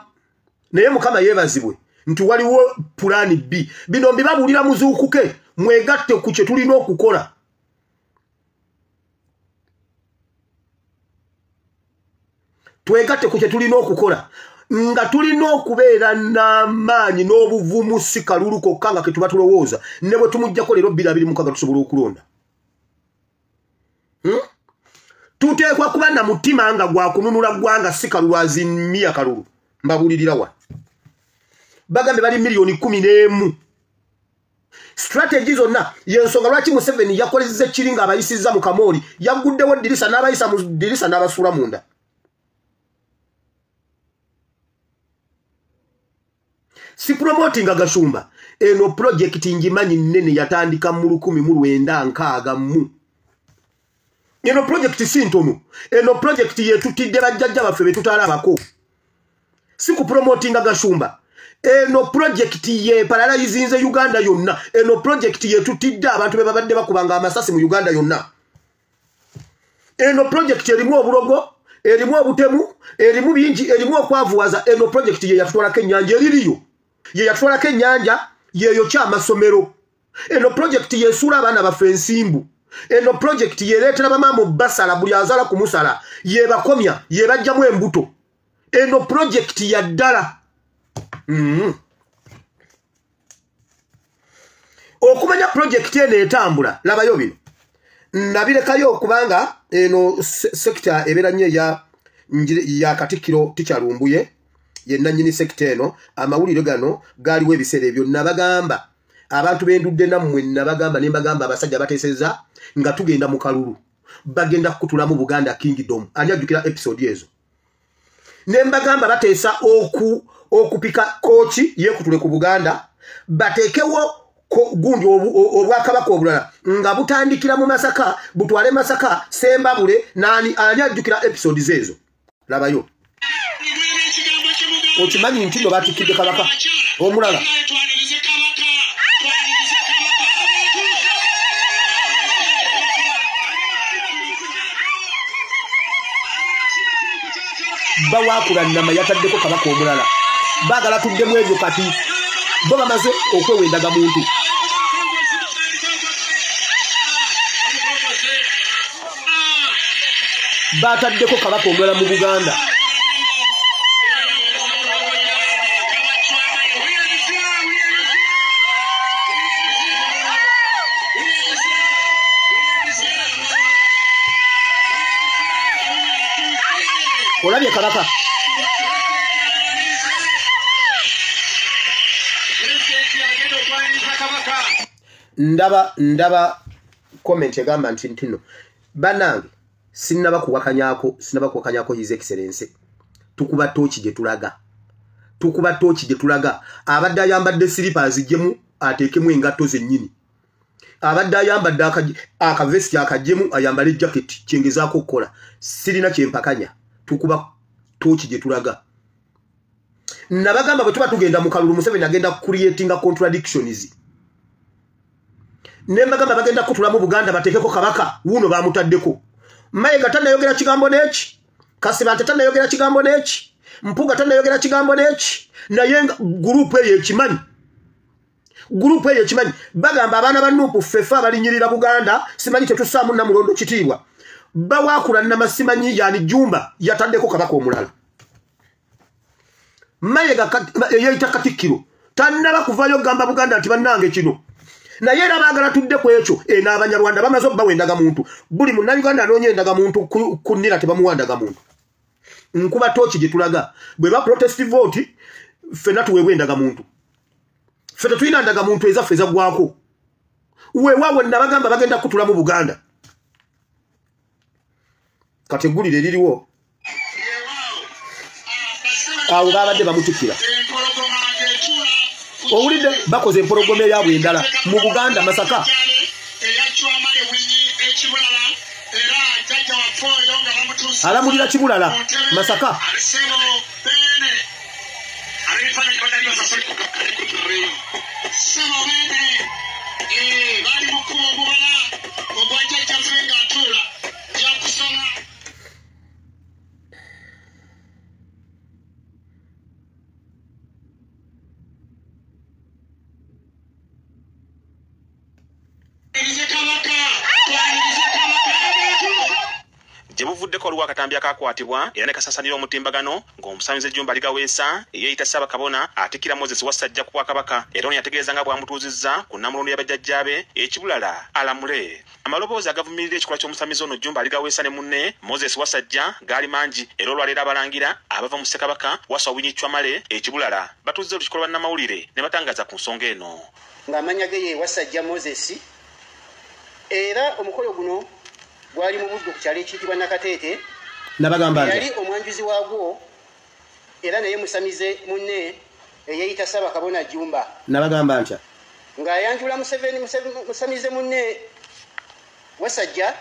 naye mukama yeebazibwe nti waliwo pulaani B bino mbibabuulira muzuukuke mwegatte ku kye tulina okukola twegatte ku kye tulina okukola nga tulina okubeera n'amaanyi n'obuvumu si kalulu kokka nga ke tuba tulowooza ne bwe tumuggyako leero 2026 tusobola okulonda tuteekwa kuba na mutima nga gwakununula ggwanga si kalulu azimia kalulu mbabuulirira wa bagambe bali miliyoni 11 strategy zonna yensonga lwaki Museveni yakolezza ekiri nga abayisizza mu kamooli yagguddewo ddirisa n'abayisa mu ddirisa n'abasuula munda si promoting agashumba eno project njimanyi nene yatandika mu 1960 eno project sintono eno project yetutidde bajjajja baffe betutalabako si ku promoting agashumba eno project ye paralyizinze Uganda yonna eno project yetutidde abantu bebabadde bakubanga amasasi mu Uganda yonna eno project erimu obulogo erimu obutemu erimu bingi erimu okwavuwaza eno project ye yatutwalako ennyanja eririyo ye yatwalako ennyanja yeyo kyamasomero eno project yesuula abaana baffe ensimbu eno project yereetera bamaama basala buli azala ku musala yebakomya yebajjamu embuto eno project ya ddala okumanya project eno etambula labayo bino nabirekayo okubanga eno sekita ebeera nnyo ya Katikkiro tikyalumbuye yenna nnyini sekita eno amawulire gano gaaliwo ebiseera ebyo nabagamba abantu b'endudde nammwe nabagamba ne mbagamba abasajja bateesezza nga tugenda mu kalulu bagenda kukutulamu Buganda Kingdom ani ajjukira episode ezo ne mbagamba bateesa okupika kochi yekutule ku Buganda bateekewo gundi obwakabaka obulala nga butandikira mu Masaka butwale Masaka Sembabule nani ani ajjukira episode ezo labayo okimanyi nti no batikidde kabaka omulala bawakula nnama yataddeko kabaka omulala baagala tuddemu ebyo kati bo bamaze okwewendaga muntu bataddeko kabaka omulala mu Buganda olabye kabaka ndaba comment egamba nti ntino banange sinaba kuwakanyako his excellence tukuba tochi gye tulaga abadde ayambadde slippers jemu ateekemu engatto zennyini abadde ayambadde akavesti akajemu ayambale jacket kyengezaako okukola sirina kyempakanya tukuba tochi gye tulaga nabagamba bwe tuba tugenda mu kalulu Museveni agenda creating contradictions nembagamba bagenda kutula mu Buganda batekeko kabaka wuno bamutaddeko Mayiga tannayogera kigambo n'eki Kasibante tannayogera kigambo n'eki Mpuga tannayogera kigambo n'eki naye gurupu eyo ekimanyi bagamba abaana ba Nuupu ffefe abalinyirira Buganda simanyi tetussaamu Namulondo kitiibwa bawakula namasimanyi yani Jumba yataddeko kabaka omulala Mayiga yeyita Katikkiro tannaba kuvayo gamba Buganda ati bannange kino naye era baagala tudde ku ekyo n'Abanyarwanda bamaze obbawa endagamuntu buli munnayuganda anoonya endagamuntu kunnira tebamuwa ndagamuntu nkuba tooki gye tulaga bwe ba protest vote ffenna tuweebwa endagamuntu ffe tetulina ndagamuntu ezaffe ezaggwako weewaawo nabagamba bagenda kutula mu Buganda kati eggulire liriwo awo baabadde bamutikira owulidde bakoze empologoma eyabwe endala mu Buganda Masaka alamulira Kibulala Masaka
Jebuvuddeko oluwa Katambi akakwatibwa era ne kasasanira omutimbagano ng'omusamize Jumba ligaweesa yeeyita Ssaabakabona atikira Moses Wasajja ku Bwakabaka era ono yategeeza nga bwamutuuzizza ku Namulondo y'abajjajjaabe Ekibulala alamule. Amaloboozi agavumirira ekikola ky'omusamize ono Jumba ligaweesa ne munne Moses Wasajja gaali mangi era olwaleero abalangira abava mu Ssekabaka Waswa Winyichwamale Ekibulala batuuzizza olukiiko lwa bannamawulire ne batangaza ku nsonga eno.
Ng'amannya ge ye Wasajja Moses era omukolo guno gwali mu budde ku kyalo ekiyitibwa Nakateete
nabagamba
yali omwanjuzi waagwo era naye musamize munne eyeeyita Ssaabakabona Jumba
nabagamba ntya
ng'ayanjula musamize munne Wasajja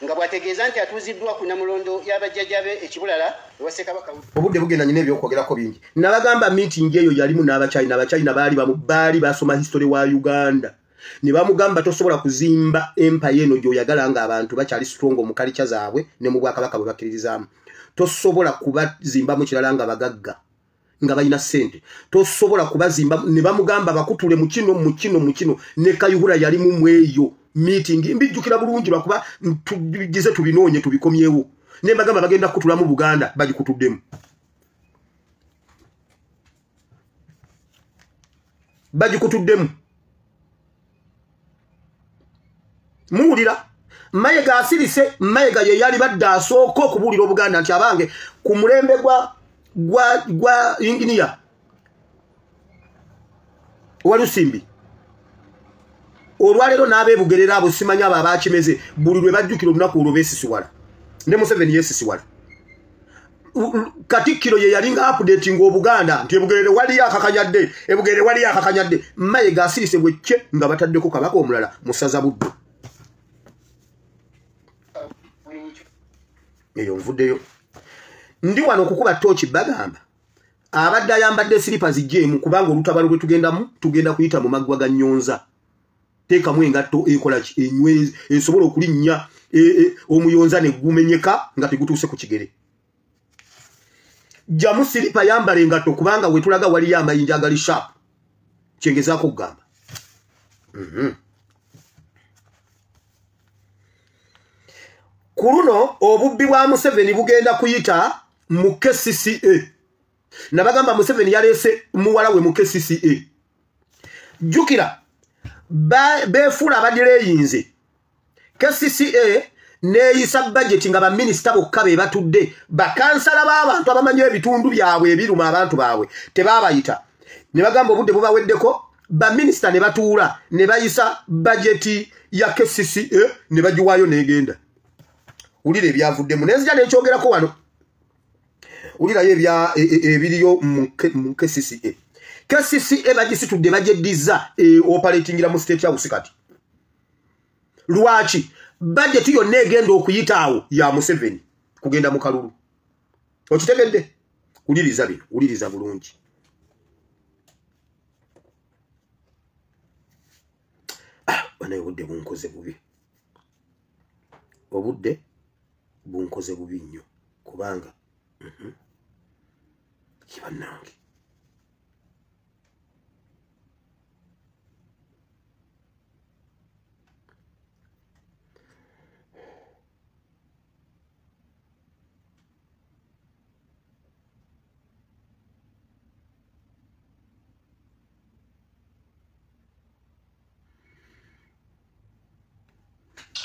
nga bw'ategeeza nti atuuziddwa ku Namulondo y'abajjajjaabe Ekibulala ewa Ssekabaka.
Obudde bugenda nyina ebyokwogerako bingi nabagamba meeting eyo yalimu n'Abachina baali basoma history wa Uganda ne bamugamba tosobola kuzimba empire eno gy'oyagala nga abantu bakyali strong mu kalicha zaabwe ne mu Bwakabaka bwe bakkiririzaamu tosobola kubazimba mu kirala nga bagagga nga balina ssente tosobola kubazimba ne bamugamba bakutule mu kino ne Kayihura yali mu mweyo meeting mbijjukira bulungi lwakuba tugize tubinoonye tubikomyewo ne bagamba bagenda kutula mu Buganda bagikutuddemu muwulira Mayiga asirise Mayiga ye yali badde asooka okubuulira Obuganda nti abange ku mulembe gwa Inginia Walusimbi olwaleero n'abeebugerera abo simanyi abo abaakimeze buli lwe bajjukira olunaku olwo beesisiwala ne Museveni yeesisiwala Katikkiro ye yalinga updating Obuganda nti ebugerere waliyo akakanyadde Mayiga asirise bwecce nga bataddeko kabaka omulala musaza Buddu eyo nvuddeyo ndi wano okukuba tooki bagamba abadde ayambadde slippers jemu kubanga olutabalo lwe tugenda kuyita mu maggwa ga Nnyonza teekamu engatto ekola enywezi esobola okulinnya omuyonza ne gumenyeka nga tegutuuse ku kigere jamu silipa yambala engatto kubanga we tulaga wali amayinja agali sharp kyengezaako okugamba ku luno obubbi bwa Museveni bugenda kuyita mu KCCA nabagamba Museveni yaleese muwala we mu KCCA jukira beefula abadireyinze KCCA neeyisa budget nga baminisita bokka be batudde bakansala b'abantu abamanyi ebitundu byabwe ebiruma abantu baabwe tebaabayita ne bagamba obudde bubaweddeko baminisita ne batuula ne bayisa budget ya KCCA ne bagiwaayo n'egenda ulira ebyavuddemu nenzija n'ekyogerako wano ulirayo ebiriyo mu KCCA KCCA bagisitudde bagyeddiza operatingira mu state house kati lwaki budget yonna egenda okuyitaawo ya Museveni kugenda mu kalulu okitegedde uliriza bino uliriza bulungi banaye obudde bunkoze bubi nnyo kubanga kibannange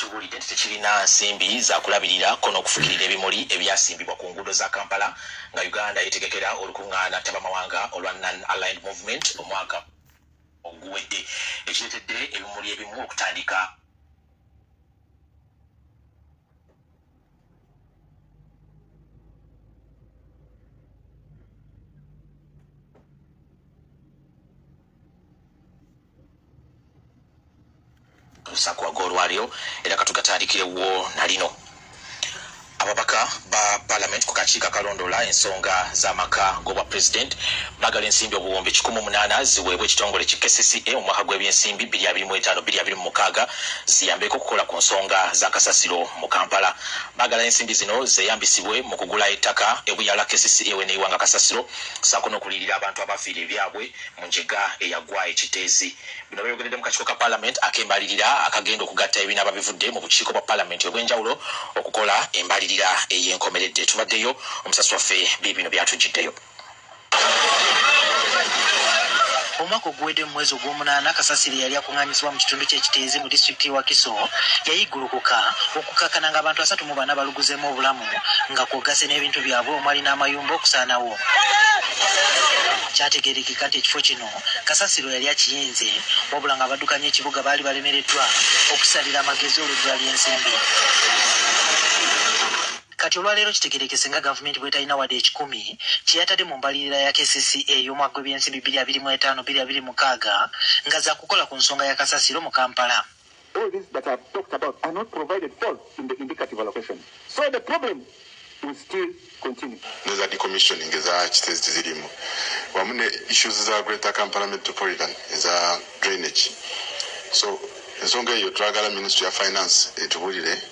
kibuulidde nti tekirina nsimbi za kulabirira kono okufukirira ebimuli ebyasimbibwa ku nguudo za Kampala nga Uganda yetegekera olukuŋŋaana ttabamawanga olwa Non-Aligned Movement omwaka oguwedde ekiretedde ebimuli ebimu okutandika olusaku ag'olwaliro era katugatandikirewwo nalino ababaka ba parliament ku kakiiko akalondoola ensonga z'amaka g'obwa president baagala ensimbi obuwumbi 18 ziweebwa ekitongole ki KCCA omwaka gw'ebyensimbi 2025-2026 ziyambeko okukola ku nsonga za kasasiro mu Kampala. Baagala ensimbi zino zeeyambisibwe mu kugula ettaka ebuyala KCCA weneyiwanga kasasiro ssaako n'okuliyirira abantu abafiira ebyabwe mu njega eyagwa ekiteezi. Bino byogeredde mu kakiiko ka parliament ak'embalirira akagenda okugatta ebibiina ababivudde mu bukiiko bwa parliament obw'enjawulo okukola embalirira ey'enkomeredde. Tubaddeyo omusasi waffe bibino byatujjiddeyo.
Omwaka oguwedde mu mwezi ogw'omunaana kasasiro yali akuŋŋaanyizibwa mu kitundu ky'ekiteezi mu disitulikiti wa Kiso yayiggulukuka okukkakkana ng'abantu 34 baluguzeemu obulamu nga kwogase n'ebintu byabwe omwali n'amayumba okusaanawo. Kyategeerekeka nti ekifo kino kasasiro yali akiyinze wabula ng'abaddukanya ekibuga baali balemereddwa okusalira amagezi olw'ebbula ly'ensimbi. Kati olwaleero kitegerekese nga gavumenti bw'etalina wadde 10 kyeyatadde mu mbalirira ya KCCA y'omwaka gw'ebyensimbi 2025-2026 nga za kukola ku nsonga ya kasasiro mu Kampala.
All these that I've talked about are not provided for in the indicative allocation. So the problem will still continue.
Neza decommissioning eza kitezi zirimu. Wamune issues za Greater Kampala Metropolitan eza drainage. So ensonga eyo twagala Ministry of Finance etubulire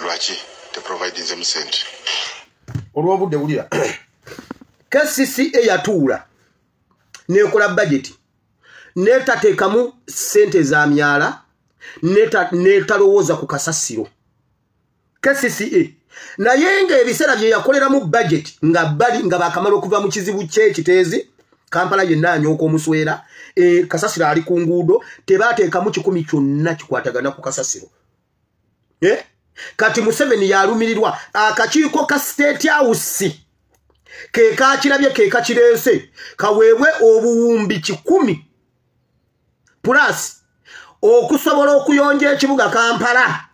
lwaki to provide them cent.
Olwobudde bulira. KCCA yatuula nekola budget netateekamu sente za myala netalowooza ku kasasiro. KCCA naye ng'ebiseera bye yakolera mu budget nga bakamala okuva mu kizibu ky'ekiteezi Kampala yenna anyooka omuswera kasasiro ali ku nguudo tebaateekamu 10 kyonna kikwatagana ku kasasiro. Kati Museveni yalumirirwa akakiiko ka State House ke kakirabye ke kakireese kaweebwe obuwumbi 10 plus okusobola okuyonja ekibuga Kampala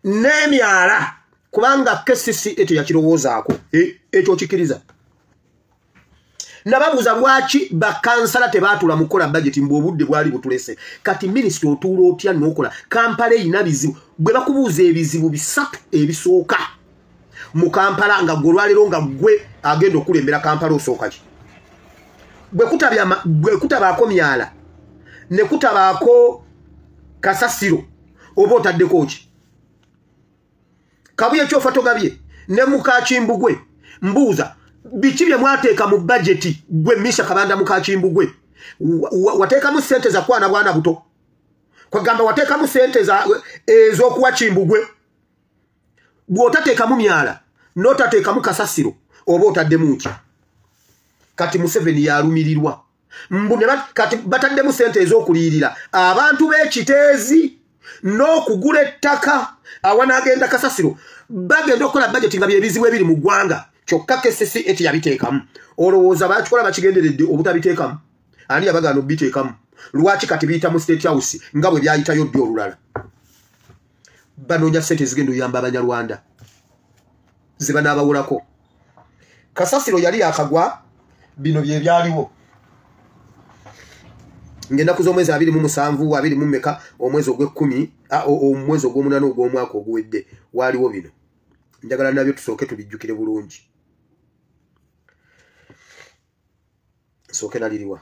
n'emyala kubanga KCCA yakirowoozaako ekyo kikiriza. Nababuuza lwaki bakansala tebaatula mu kukola budget mbw'obudde bwali butulese. Kati minisitule otuula otya n'okola Kampala eyina bizibu bwe bakubuuza ebizibu 3 ebisooka mu Kampala nga gwe olwaleero nga gwe agenda okulembera Kampala osooka ki? Bwe kutabaako myala ne kutabaako kasasiro oba otaddeko ki? Kabuye kyofa togabye ne Mukakimbugwe mbuuza biki bye mwateeka mu budget gwe Misha Kabanda Mukakimbugwe wateekamu sente za kwana bwana buto kwagamba wateekamu sente ez'okuwa Kimbugwe bw'otateekamu myala n'otateekamu kasasiro oba otaddemu ki? Kati Museveni yalumirirwa kati bataddemu sente ez'okuliyirira abantu b'ekiteezi n'okugula ettaka awanagenda kasasiro bagenda okukola budget nga byebizibu ebiri mu ggwanga kyokka KCCA yabiteekamu. Olowooza bakikola bakigenderedde obutabiteekamu? Ani yabagaana obiteekamu? Lwaki kati biyita mu State House nga bwe byayitayo ddi olulala? Banoonya sente zigenda oyamba Abanyarwanda ze banaabawulako. Kasasiro yali yakagwa bino bye byaliwo ng'ennaku z'omwezi 27 20 omwezi ogw'ekumi omwezi ogw'omunaana ogw'omwaka oguwedde waaliwo bino. Njagala nabyo tusooke tubijjukire bulungi. Sooke naliriwa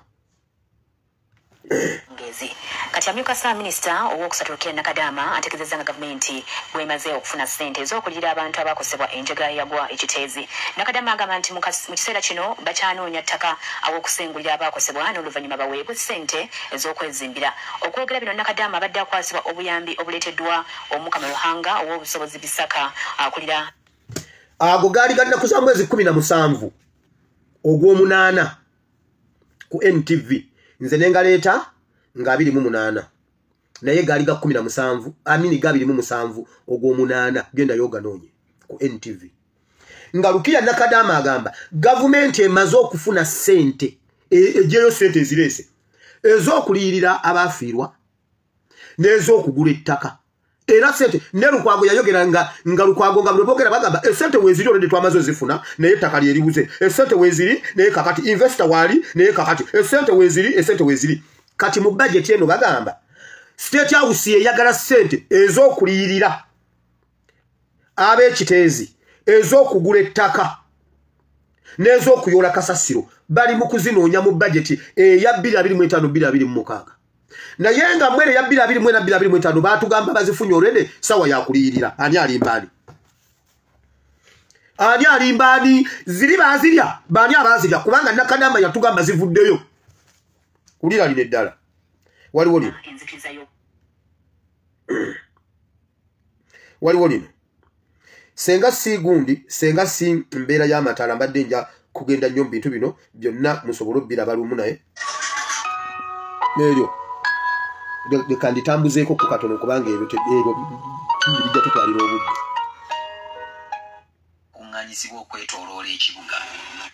ngezi kati amyuka sa minisita ow'okusatulukira Nakadama ategeezezza nga gavumenti bw'emaze okufuna ssente ez'okulira abantu abakosebwa enjega yagwa ekiteezi. Nakadama agamba nti mu kiseera kino bakyanoonya ttaka aw'okusengulira abakosebwa n'oluvannyuma baweebwe ssente ez'okwezimbira. Okwogera bino Nakadama abadde akwasibwa obuyambi obuleeteddwa Omukama Luhanga ow'obusobozi Bisaka akulira
ago gaali galina kuza mwezi 17 ogw'omunaana ku NTV nze nengaleeta nga 28 naye gaali ga 17 amini ga 27 ogw'omunaana genda yoga noonye ku NTV nga Lukiya Nakadama agamba gavumenti emaze okufuna ssente ejeyo ssente ezirese ez'okuliyirira abafiirwa n'ez'okugula ettaka era ssente ne Lukwago yayogera nga Lukwago nga bwebogera bagamba essente weeziri olwedde twamaze ozifuna naye ettaka lyeribuze essente weeziri naye kakati investor waali naye kakati essente weeziri kati mu budget eno bagamba State House yeyagala ssente ez'okuliyirira ab'ekiteezi ez'okugula ettaka n'ez'okuyola kasasiro bali mu kuzinoonya mu budget eya 2025-2026 naye nga mwere ya 2024-2025 baatugamba bazifunye olwedde sawa yakuliyirira ani alimbaani ziri baazirya baani abaazirya kubanga Nakadama yatugamba zivuddeyo kulira lino eddala waliwo lino senga si gundi senga si mbeera y'amataala mbadde nja kugenda nnyo mu bintu bino byonna musobole obbira balumu naye neryo leka nditambuzeeko ku katono kubanga ebyo bijja tutwalira obudde
kuŋŋaanyizibwa okwetooloola ekibuga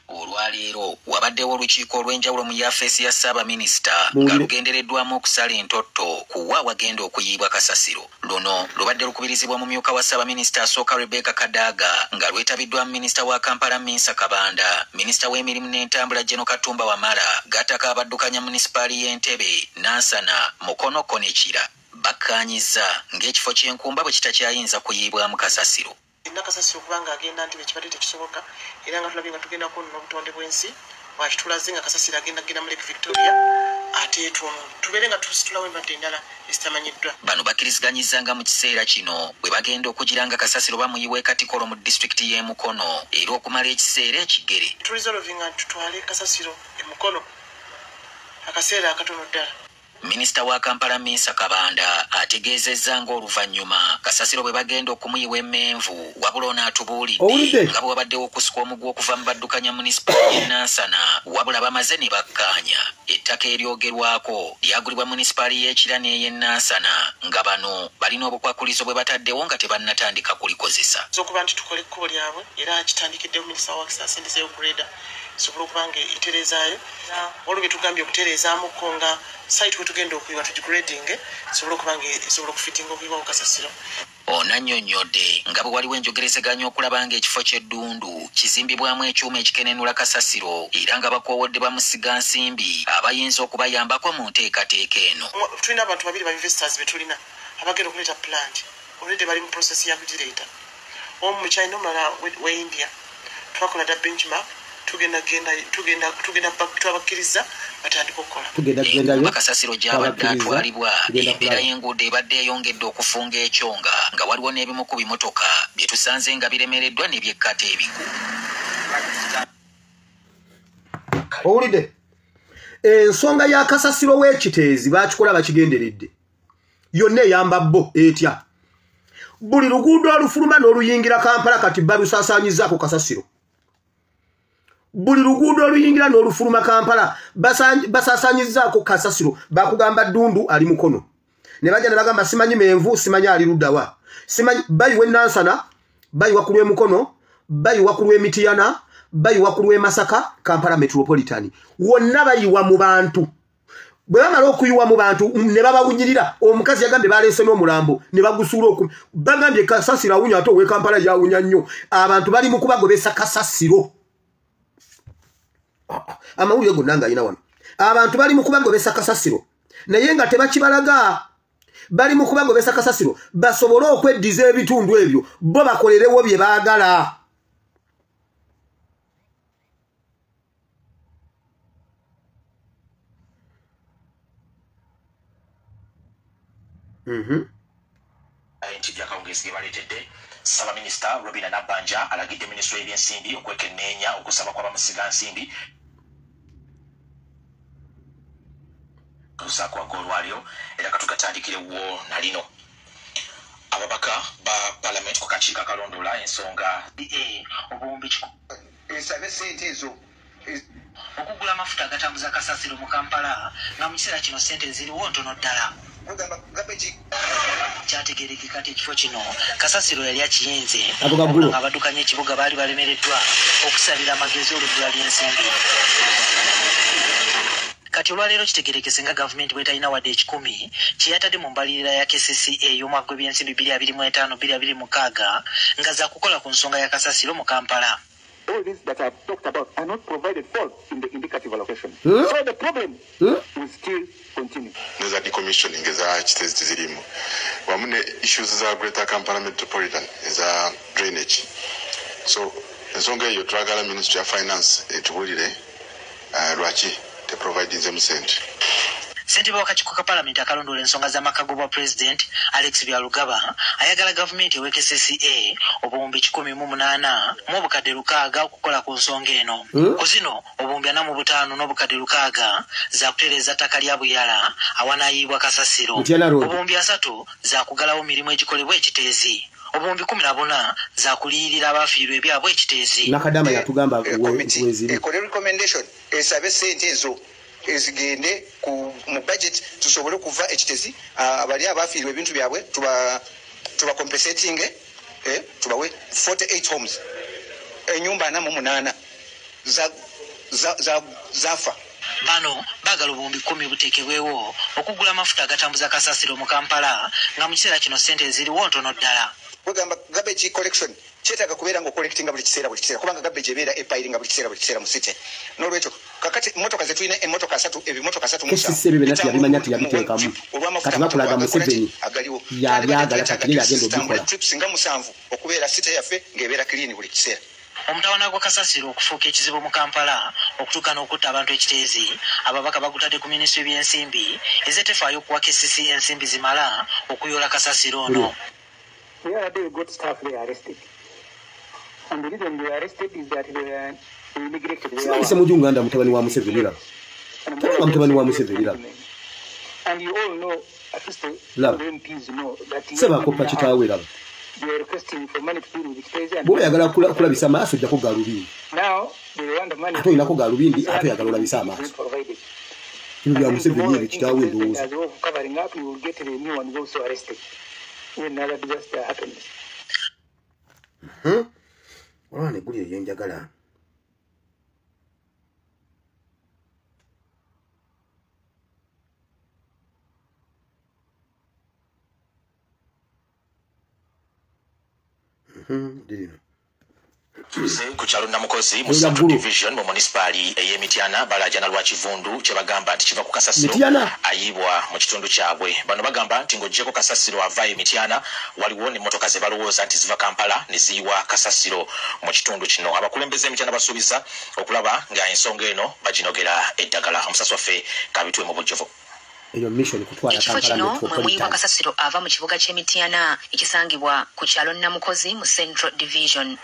olwaleero wabaddewo olukiiko olw'enjawulo mu yafeesi ya Ssaabaminisita nga lugendereddwamu okusala entotto ku wa wagenda okuyiibwa kasasiro. Luno lubadde lukubirizibwa mu myuka wa Ssaabaminisita asooka Rebecca Kadaga nga lwetabiddwamu Minisita wa Kampala Minsa Kabanda, Minisita w'emirimu n'entambula Jeno Katumba Wamala, Gataka abaddukanya munisipaali y'Entebbe, Nansana, Mukonoko ne Kira bakkaanyizza ng'ekifo ky'enkumba bwe kitakyayinza kuyiibwamu kasasiro.
Nakasasiro kubanga agenda nti ekibadde tekisoboka era nga tulabye nga tugenda kuno obutonde bw'ensi wakitulaze nga kasasiro agenda mu Lake Victoria ate tubeere nga tusitulawo embadde endala ezitamanyiddwa.
Bano bakkiriziganyizanga mu kiseera kino bwe bagenda okugira nga kasasiro bamuyiwa e Katikolo mu disitulikiti y'e Mukono era okumala ekiseera ekigere.
Turizolovinga nti tutwale kasasiro e Mukono akaseera akatono ddala.
Minisita wa Kampala Minsa Kabanda ategeezezza ng'oluvannyuma kasasiro bwe bagenda okumuyiwa emmenvu wabula onaatubuulidde nga bwabaddewo okusika omugwa okuva mu baddukanya munisipaali y'e Nansana wabula bamaze ne bakkaanya ettaka eryogerwako lyagulibwa munisipaali y'Ekira n'ey'e Nansana nga bano balina obukwakulizo bwe bataddewo nga tebannatandika kulikozesa.
Okuba nti tukole ekkubo lyabwe era kitandikiddewo minisita wa Kisasa endiseyo okuleda sobola okuba nga eterezaayo olwo bye tugambye okutereezaamuko nga site we tugenda okuyiwa tugigradinge sobola okuba nga esobola okufitinga okuyiwawo kasasiro.
Ono annyonnyodde nga bwe waliwo enjogerezeganya okulaba ng'ekifo ky'eddundu kizimbibwamu ekyuma ekikenenula kasasiro era nga bakoowodde bamusiga nsimbi abayinza okubayambako mu nteekateeka eno.
Tulina abantu babiri ba investors be tulina abagenda okuleeta plant olwedde bali mu process ya kugireeta omu mu China omulala we India twakola dda benchmark tugenda twabakkiriza batandika okukola.
Kasasiro gy'abadde atwalibwa embeera y'enguudo ebadde eyongedde okufunga ekyonga nga waliwo n'ebimu ku bimotoka bye tusanze nga biremereddwa n'ebyekkata ebigu.
Owulidde ensonga ya kasasiro w'ekiteezi bakikola bakigenderedde yonna eyamba bo etya buli luguudo olufuluma n'oluyingira Kampala kati balusaasaanyizaako kasasiro. Buli luguudo oluyingira n'olufuluma Kampala basaasaanyizaako kasasiro bakugamba ddundu ali Mukono ne bajja ne bagamba simanyi menvu simanyi ali luddawa simanyi bayiwa Nansana bayiwa ku lw'e Mukono bayiwa ku lw'e Mityana bayiwa ku lw'e Masaka Kampala Metropolitan wonna bayiwa mu bantu. Bwe bamala okuyiwa mu bantu ne babawunyirira omukazi yagambye baleese n'omulambo ne bagusuula bagambye kasasiro awunya ate ow'e Kampala yawunya nnyo abantu bali mu kubagobesa kasasiro. Amawulire gonna nga ayina wano abantu bali mu kubagobesa kasasiro naye nga tebakibalaga bali mu kubagobesa kasasiro basobole okweddiza ebitundu ebyo bo bakolerewo bye baagala.
Nti byakawungezi ge baleetedde Ssaabaminisita Robinah Nabbanja alagidde minisitule y'ebyensimbi okwekenneenya okusaba kw'abamusiga nsimbi kusaako wagga olwaliro era katugatandikirewwo na lino. Ababaka ba Palamenti ku kakiiko akalondoola ensonga obuwumbi
esabe ssente ezo
okugula amafuta agatambuza kasasiro mu Kampala nga mu kiseera kino ssente ziriwo ntono ddala. kyategeerekeka kati ekifo kino kasasiro yali akiyinze nga abaddukanya ekibuga baali balemereddwa okusalira amagezi oluddula ly'ensimbi. Kati olwaleero kitegeerekese nga gavumenti bwetalina wadde ekikumi kyeyatadde mu mbalirira ya KCCA y'omwaka gw'ebyensimbi 2025-2026 nga za kukola ku nsonga ya kasasiro mu Kampala.
All these that I've talked about are not provided for in the indicative allocation. So the problem will still continue.
Neza decommissioning eza kitezi zirimu. Wamune issues za Greater Kampala Metropolitan eza drainage. So ensonga eyo twagala Ministry of Finance etubulire lwaki te provide them sent.
Ssentebe w'akakiiko ka Parliament akalondoola ensonga z'amaka bwa President Alex Byalugaba ayagala gavumenti ewe KCCA obuwumbi 108 mu obukadde 600 okukola ku nsonga eno. Ku zino obuwumbi 45 n'obukadde 600 za kutereeza ttaka lya Buyala awanaayibwa kasasiro. Obuwumbi 3 za kugalawo mirimu egikolebwa ekiteezi. Obuwumbi 14 za kuliyirira abafiirwa ebyabwe ekiteezi.
Nakadama yatugamba weziri.
Ekole recommendation esabe sente ezo ezigende mu budget tusobole kuva ekitezi abali abafiirwa ebintu byabwe tuba compensating tubawe 48 homes enyumba 48 zafa.
Bano bagala obuwumbi 10 buteekebwewo okugula amafuta agatambuza kasasiro mu Kampala nga mu kiseera kino ssente ziriwo ntono ddala.
Kugamba garbage collection kyetaaga kubeera nga collectinga buli kiseera kubanga garbage ebeera epiringa buli kiseera mu city. N'olwekyo kakati emmotoka ze tulina emmotoka 3 ebimotoka 3 mu
KCCA binati yabimanya ati yabiteekamu kati bakulaga Museveni yabyagala kati yagenda obikola
trips nga 7 okubeera city yaffe ng'ebeera clean buli kiseera.
Omutawana gwa kasasiro okufuuka ekizibu mu Kampala okutuuka n'okutta abantu ekiteezi ababaka bagutadde ku minisitule by'ensimbi ezetefaayo okuwa KCCA ensimbi zimala okuyoola kasasiro ono.
The other day we got staff they arrested. And the reason they arrested is that they were immigrated.
Sinayise mu Uganda mutabani wa Museveni la. Mutabani wa Museveni la.
And you all know, at least the MPs know that
Seba ko pakitawe la.
They are requesting for money to do with the
Bo yagala kulabisa maaso jja ko galubindi.
Now they want the money.
Ato inako galubindi ato yagala olabisa amaaso. Ndio Museveni ye kitawe ndowooza.
As of covering up you will get the new one also arrested. When another disaster happens.
Olwane guli yenjagala.
Ku kyalo Namukozi mu Central Division mu municipality ey'Emityana balajana lwa kivundu kye bagamba nti kiva ku kasasiro ayibwa mu kitundu kyabwe. Bano bagamba nti ng'oggyeko kasasiro ava Emityana waliwo n'emmotoka ze balowooza nti ziva Kampala ne ziyiwa kasasiro mu kitundu kino. Abakulembeze Emityana basuubiza okulaba nga ensonga eno baginogera eddagala. Omusasi waffe Kabitwe mu Bujjovu.
Ekifo kino mwe muyiwa kasasiro ava mu kibuga ky'Emityana ekisangibwa ku kyalo Namukozi mu Central Division.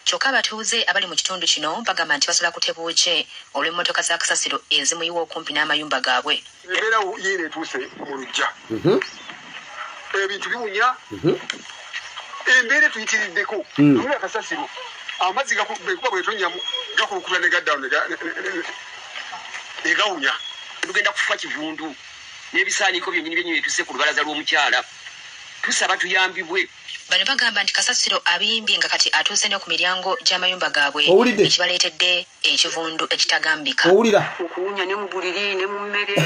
Kyokka abatuuze abali mu kitundu kino bagamba nti basobola kutebuuke olw'emmotoka za kasasiro ezimuyiwa okumpi n'amayumba gaabwe.
Embeera yeera etuuse mu lujja. Ebintu biwunya. Embeera tuyitiriddeko. Tula kasasiro. Amazzi gakuba bwetonyamu gakulukula ne gaddawo ne gawunya. Tugenda kufa kivundu. N'ebisaaniko byennyini byennyini etuuse ku lubalaza lw'omukyala. Tusaba tuyambibwe.
Bano bagamba nti kasasiro abiyimbye nga kati atuuse ne ku miryango gy'amayumba gaabwe ekibaleetedde ekivundu ekitagambika.
Okuwunya ne mu buliri ne mu mmere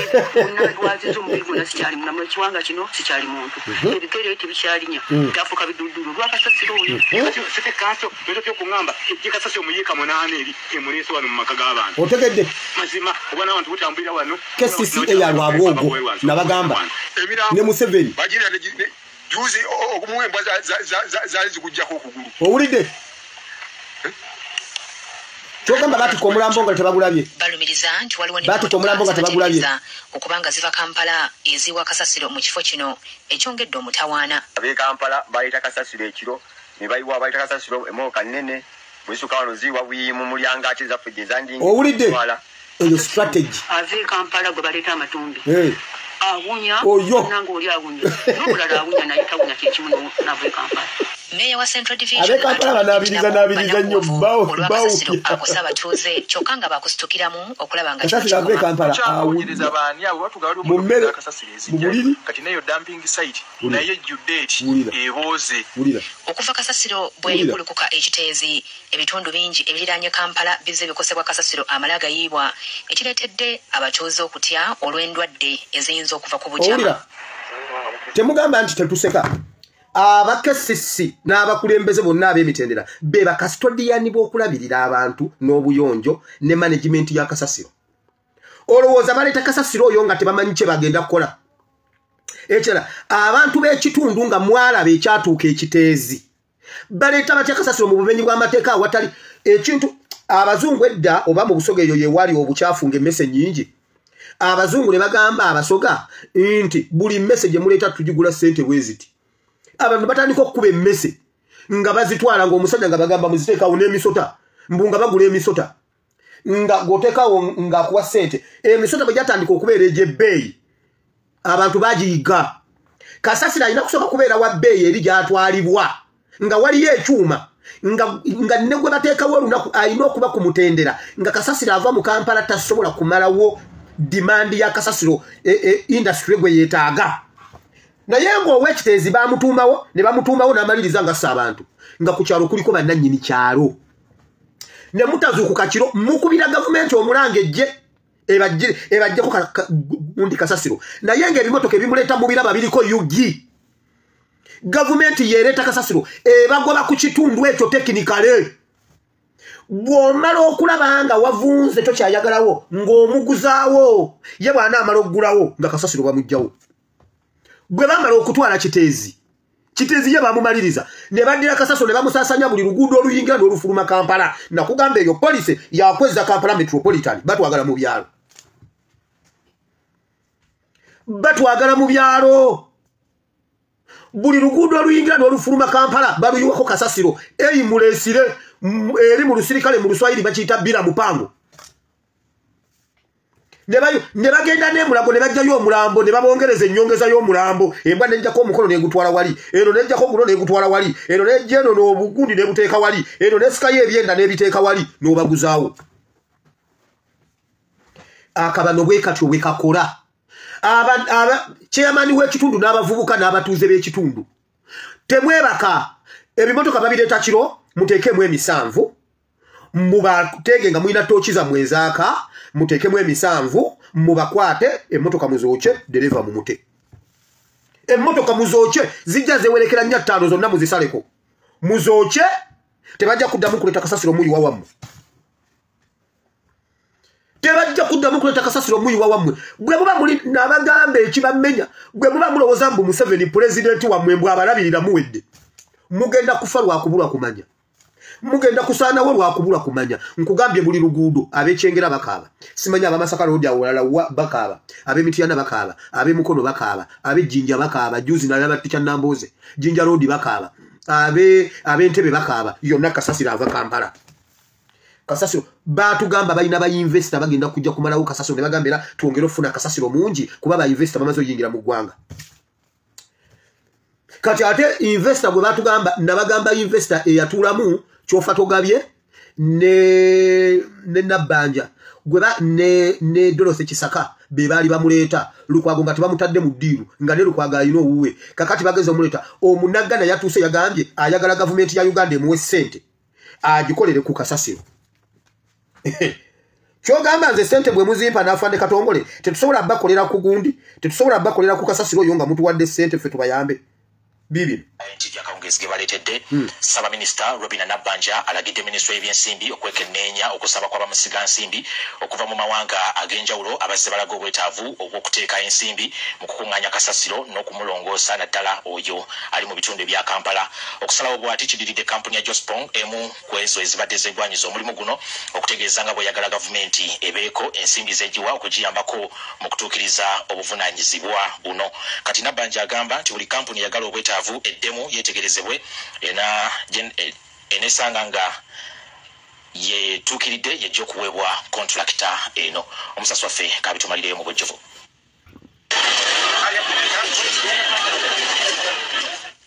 lwaziza omubiri gwonna sikyali mulamu ekiwanga kino sikyali muntu ebigere tebikyalinya gafuuka biduddulu lwa kasasiro oyo sete kanso etotya okuŋŋamba ejje kasasiro muyiika 8 eri emuleese wano mu maka g'abantu
otegedde
mazima oba n'abantu butambulira wano
KCCA yalwa bwogo nabagamba ne Museveni
juzi okumuwembwa zaali zikujjako okugulu.
Owulidde? Kyogamba batika omulambo nga tebagulabye.
Balumiriza nti waliwo n'emmotoka okubanga ziva Kampala eziwa kasasiro mu kifo kino ekyongedde omutawaana.
Ab'e Kampala bayita kasasiro ekiro ne bayiwa bayita kasasiro emmotoka nnene bwisuka wano ziwa buyimu mulyango ate zaffe gye zandingi.
Owulidde? Eyo strategy.
Ab'e Kampala gwe baleeta amatumbi. Awunya nange oli awunya n'omulala awunya naye tawunya kyekimu n'ava e Kampala.
Meya wa Central Division
abe Kampala banabiriza nnyo bawo
akusaba tuze kyokanga bakusitukiramu okulaba nga
kasasiro abe Kampala
awunyiriza baani abo batugalu
mu
kasasiro ezijja kati neyo dumping site naye judate eboze
okuva kasasiro bweyikulukuka ekiteezi ebitundu bingi ebiriraanye Kampala bize bikosebwa kasasiro amala gayibwa ekireetedde abatuuze okutya olw'endwadde eziyinza okuva ku bujama.
Temugamba nti tetuseka abakesisi n'abakulembeze bonna ab'emitendera be bakastodiani b'okulabirira abantu n'obuyonjo ne management ya kasasiro. Olowooza baleeta kasasiro oyo nga tebamanyi kye bagenda kukola. Ekirala abantu b'ekitundu nga mwalaba ekyatuuka ekiteezi baleeta batya kasasiro mu bumenyi bw'amateeka awatali ekintu. Abazungu edda oba mu busoga eyo yeewali obukyafu ng'emmese nnyingi. Abazungu ne bagamba abasoga nti buli mmese gye muleeta tugigula ssente bweziti. Abantu batandika okukuba emmese nga bazitwala ng'omusajja nga bagamba muziteekawo n'emisota mbu nga bagula emisota nga g'oteekawo ng'akuwa ssente. Emisota bwe gyatandika okubeera egy'ebbeeyi abantu bagiyiga. Kasasiro alina kusooka kubeera wa bbeeyi eri gy'atwalibwa nga waliyo ekyuma nga ne gwe bateekawo olunaku alina okuba ku mutendera nga kasasiro ava mu Kampala tasobola kumalawo dimandi ya kasasiro industry gwe yeetaaga. Naye ng'ow'ekiteezi bamutuumawo ne bamutuumawo n'amaliriza nga abantu nga ku kyalo kuliko bannannyini kyalo. Ne mutazuukuka kiro mukubira gavumenti omulanga ejje ebajjeko gundi kasasiro. Naye ng'ebimotoka ebimuleeta mu biraba biriko yugi. Gavumenti yereeta kasasiro ebagoba ku kitundu ekyo tekinikale. Bw'omala okulaba nga wavunze tokyayagalawo ng'omuguzaawo ye bw'anaamala okugulawo nga kasasiro bamuggyawo. Bwe bamala okutwala kiteezi ye bamumaliriza ne baddira kasasiro ne bamusaasanya buli luguudo oluyingira n'olufuluma Kampala. Nakugamba eyo poliisi yakweza Kampala Metropolitan batwagala mu byalo. Batwagala mu byalo. Buli luguudo oluyingira n'olufuluma Kampala baluyiwako kasasiro eyimulesire eri mu lusirikale mu Luswayiri bakiyita bbira mupango. Ne bagenda n'emulago ne bajjayo omulambo ne babongereza ennyongeza y'omulambo. Embwa n'ejjako omukono n'egutwala wali, eno n'ejjako oguno n'egutwala wali, eno n'ejja eno n'obugundi n'ebuteeka wali, eno n'esikayo ebyenda n'ebiteeka wali n'obaguzaawo. Akabano bwe katyo bwe kakola. Chairman w'ekitundu n'abavubuka n'abatuuze b'ekitundu temwebaka ebimotoka babireeta kiro muteekemu emisanvu mubateege nga mulina tooki zammwe ezaaka muteekemu emisanvu mubakwate emmotoka muzooke dereva mumute. Emmotoka muzooke zijja zewerekera 4-5 zonna muzisaleko muzooke tebajja kuddamu kuleeta kasasiro muyiwa wammwe. Tebajja kuddamu kuleeta kasasiro muyiwa wammwe. Bwe muba muli n'abagamba ekibamenya bwe muba mulowooza mbu Museveni pulezidenti wammwe mbw abalabirira muwedde mugenda kufa lwakubulwa kumanya. Mugenda kusaanawo lwakubulwa kumanya. Nkugambye buli luguudo ab'Ekyengera bakaaba. Simanyi abamasaka road awolala bakaaba. Ab'Emityana bakaaba. Ab'Emukono bakaaba. Ab'Ejjinja bakaaba. Juzi nalaba Ticha Namboze. Jinja road bakaaba. Ab'Entebbe bakaaba. Yonna kasasiro ava Kampala. Kasasiro batugamba balina bayinvesita bagenda kujja kumalawo kasasiro ne bagambira twongere ofuna kasasiro mungi kuba bayinvesita bamaze oyingira mu ggwanga. Kati ate investor bwe batugamba nabagamba investor eyatulamu kyofa togabye ne Nabbanja gweba ne Dorothy Kisaka be bali bamuleeta Lukwago nga tebamutadde mu ddiiru nga ne Lukwago alina owuwe kakati bageze omuleeta omunaggana yatuuse yagambye ayagala gavumenti ya Uganda emuwe ssente agikolere ku kasasiro. Kyogamba nze ssente bwe muzimpa n'afande Katongole tetusobola bakolera ku gundi tetusobola bakolera ku kasasiro yo nga mutuwadde ssente ffe tubayambe. Bibi
Ntijja kawungezi gebaletedde Saba Minister Robina Nabbanja alagidde Minisitule y'Ebyensimbi okwekenneenya okusaba kw'abamusiga nsimbi okuva mu mawanga ag'enjawulo abazze balaga obwetaavu obw'okuteeka ensimbi mu kukuŋŋaanya kasasiro n'okumulongoosa naddala oyo ali mu bitundu ebya Kampala. Okusalawo bw'ati kidiridde kampuni ya Jospong emu ku ezo ezibadde zeegwanyiza omulimu guno okutegeeza nga bw'eyagala gavumenti ebeeko ensimbi z'egiwa okugiyambako mu kutuukiriza obuvunaanyizibwa buno. Kati Nabbanja agamba nti buli kampuni eyagala obwetaavu eddemu yetegerezebwe enesanga nga yetuukiridde yejja okuweebwa kontulakita eno. Omusasi waffe kabitumaliriyo mu bujjuvu.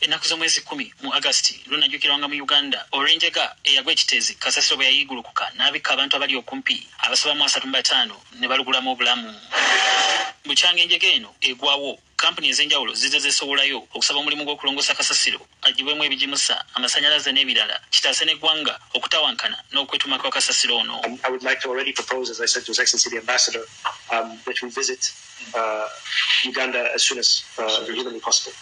Ennaku z'omwezi 10 mu August lunajjukirwanga mu Uganda Orenjega eyagwa ekitezi kasasiro bwe yayigulukuka n'abikka abantu abali okumpi abasoba mu 35 ne balugulamu obulamu. Bukyanga enjega eno egwawo kampuni ez'enjawulo zizezesobolayo okusaba omulimu gw'okulongosa kasasiro agibwemu ebigimusa amasanyalaze n'ebirala kitaase n'eggwanga okutawankana n'okwetuma kwa kasasiro ono.
I would like to already propose, as I said to His Excellency the Ambassador, that we visit Uganda as soon as humanly possible.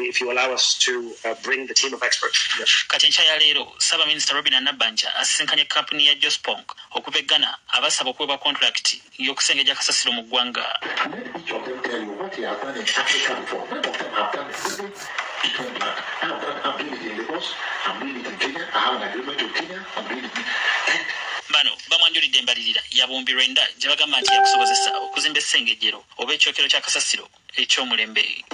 If you allow us to bring the team of experts.
Kati enkya ya leero Ssaabaminisita Robin Nabbanja asisinkanye kampuni ya Jospong okuva e Ghana abasaba okuweebwa contract y'okusengejja kasasiro mu ggwanga.
I've done in Africa before. None of them have done it. I'm doing it in Lagos. I'm doing it in Kenya. I have an agreement with Kenya. I'm doing it.
Bano bamwanjulidde embalirira ya bombi lwenda gye bagamba nti yakusobozesa okuzimba essengejjero oba ekyokero kya kasasiro eky'omulembe.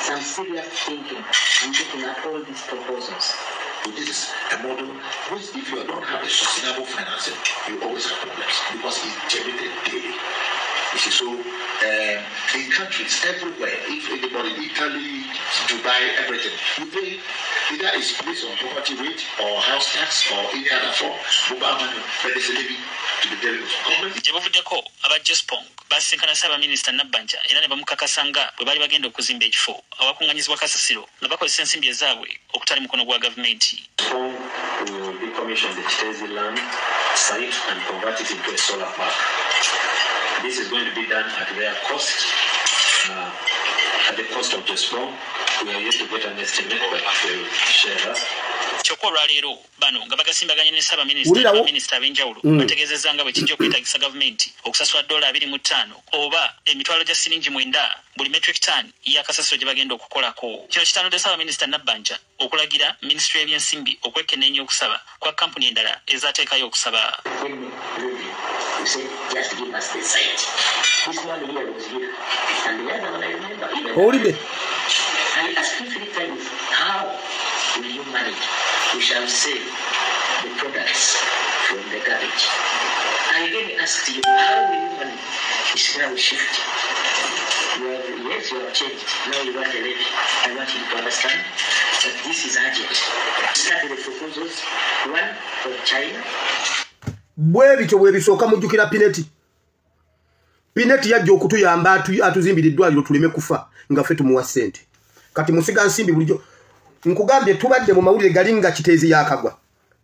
Some serious thinking and looking at all these proposals. So this is a model which, if you don't have a sustainable financing, you always have problems because it's generated daily. You see, so in countries everywhere, if anybody, Italy, Dubai, everything, you pay either it's based on property rate or house tax or any other form, mobile money, but there's a levy to the government.
Gye buvuddeko aba Jospong basisinkana Ssaabaminisita Nabbanja era ne bamukakasa nga bwe baali bagenda okuzimba ekifo awakuŋŋanyizibwa kasasiro nga bakozesa ensimbi ezaabwe okutali mukono gwa gavumenti.
We will decommission the Chitezi land site and convert it into a solar park. This is going to be done at their cost, at the cost of Jospong. We are yet to get an estimate, but we'll share that.
Kyokka olwaleero bano nga bagasimbaganye ne Ssaabaminisita ab'enjawulo bategeezezza nga bwe kijja okwetagisa gavumenti okusasula $25 oba emitwalo gya siringi 9 buli metric ton ya kasasiro gye bagenda okukolako. Kino kitandudde Ssaabaminisita Nabbanja okulagira minisitule y'ebyensimbi okwekenneenya okusaba kwa kampuni endala ezaateekayo okusaba.
You say, just give us the site. This one here was here. And the other one I remember. I asked you 3 times, how will you manage? We shall sell the products from the garbage. I again asked you, how will you manage? It's now shift. Yes, you have changed. Now you want a levy. I want you to understand that this is urgent. Start with the proposals. One for China.
Bwe bityo bwe bisooka mujjukira Pineti yajja okutuyamba atuzimbira eddwaliro tuleme kufa nga ffe tumuwa ssente. Kati musiga nsimbi bulijjo nkugambye tubadde mu mawulire gali nga Kiteezi yakagwa.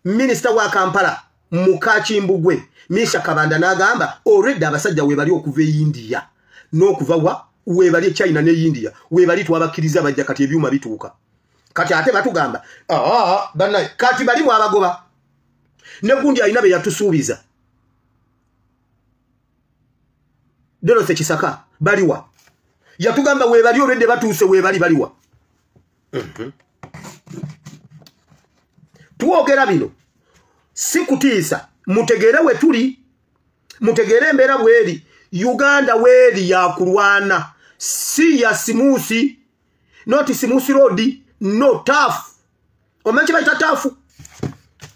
Minisita wa Kampala Mukakimbugwe Misha Kabanda n'agamba already abasajja we bali okuva India n'okuva we bali China ne India we bali twabakkiriza bajja kati ebyuma bituuka. Kati ate batugamba bannaye kati bali mu abagoba ne gundi alina be yatusuubiza. Dorothy Kisaka baliwa yatugamba we bali already batuuse we bali baliwa. Tuogera bino sikutiisa mutegere we tuli mutegere embeera bweri Uganda weri ya kulwana si ya simusi not simusi road no tough omanchi baita tough.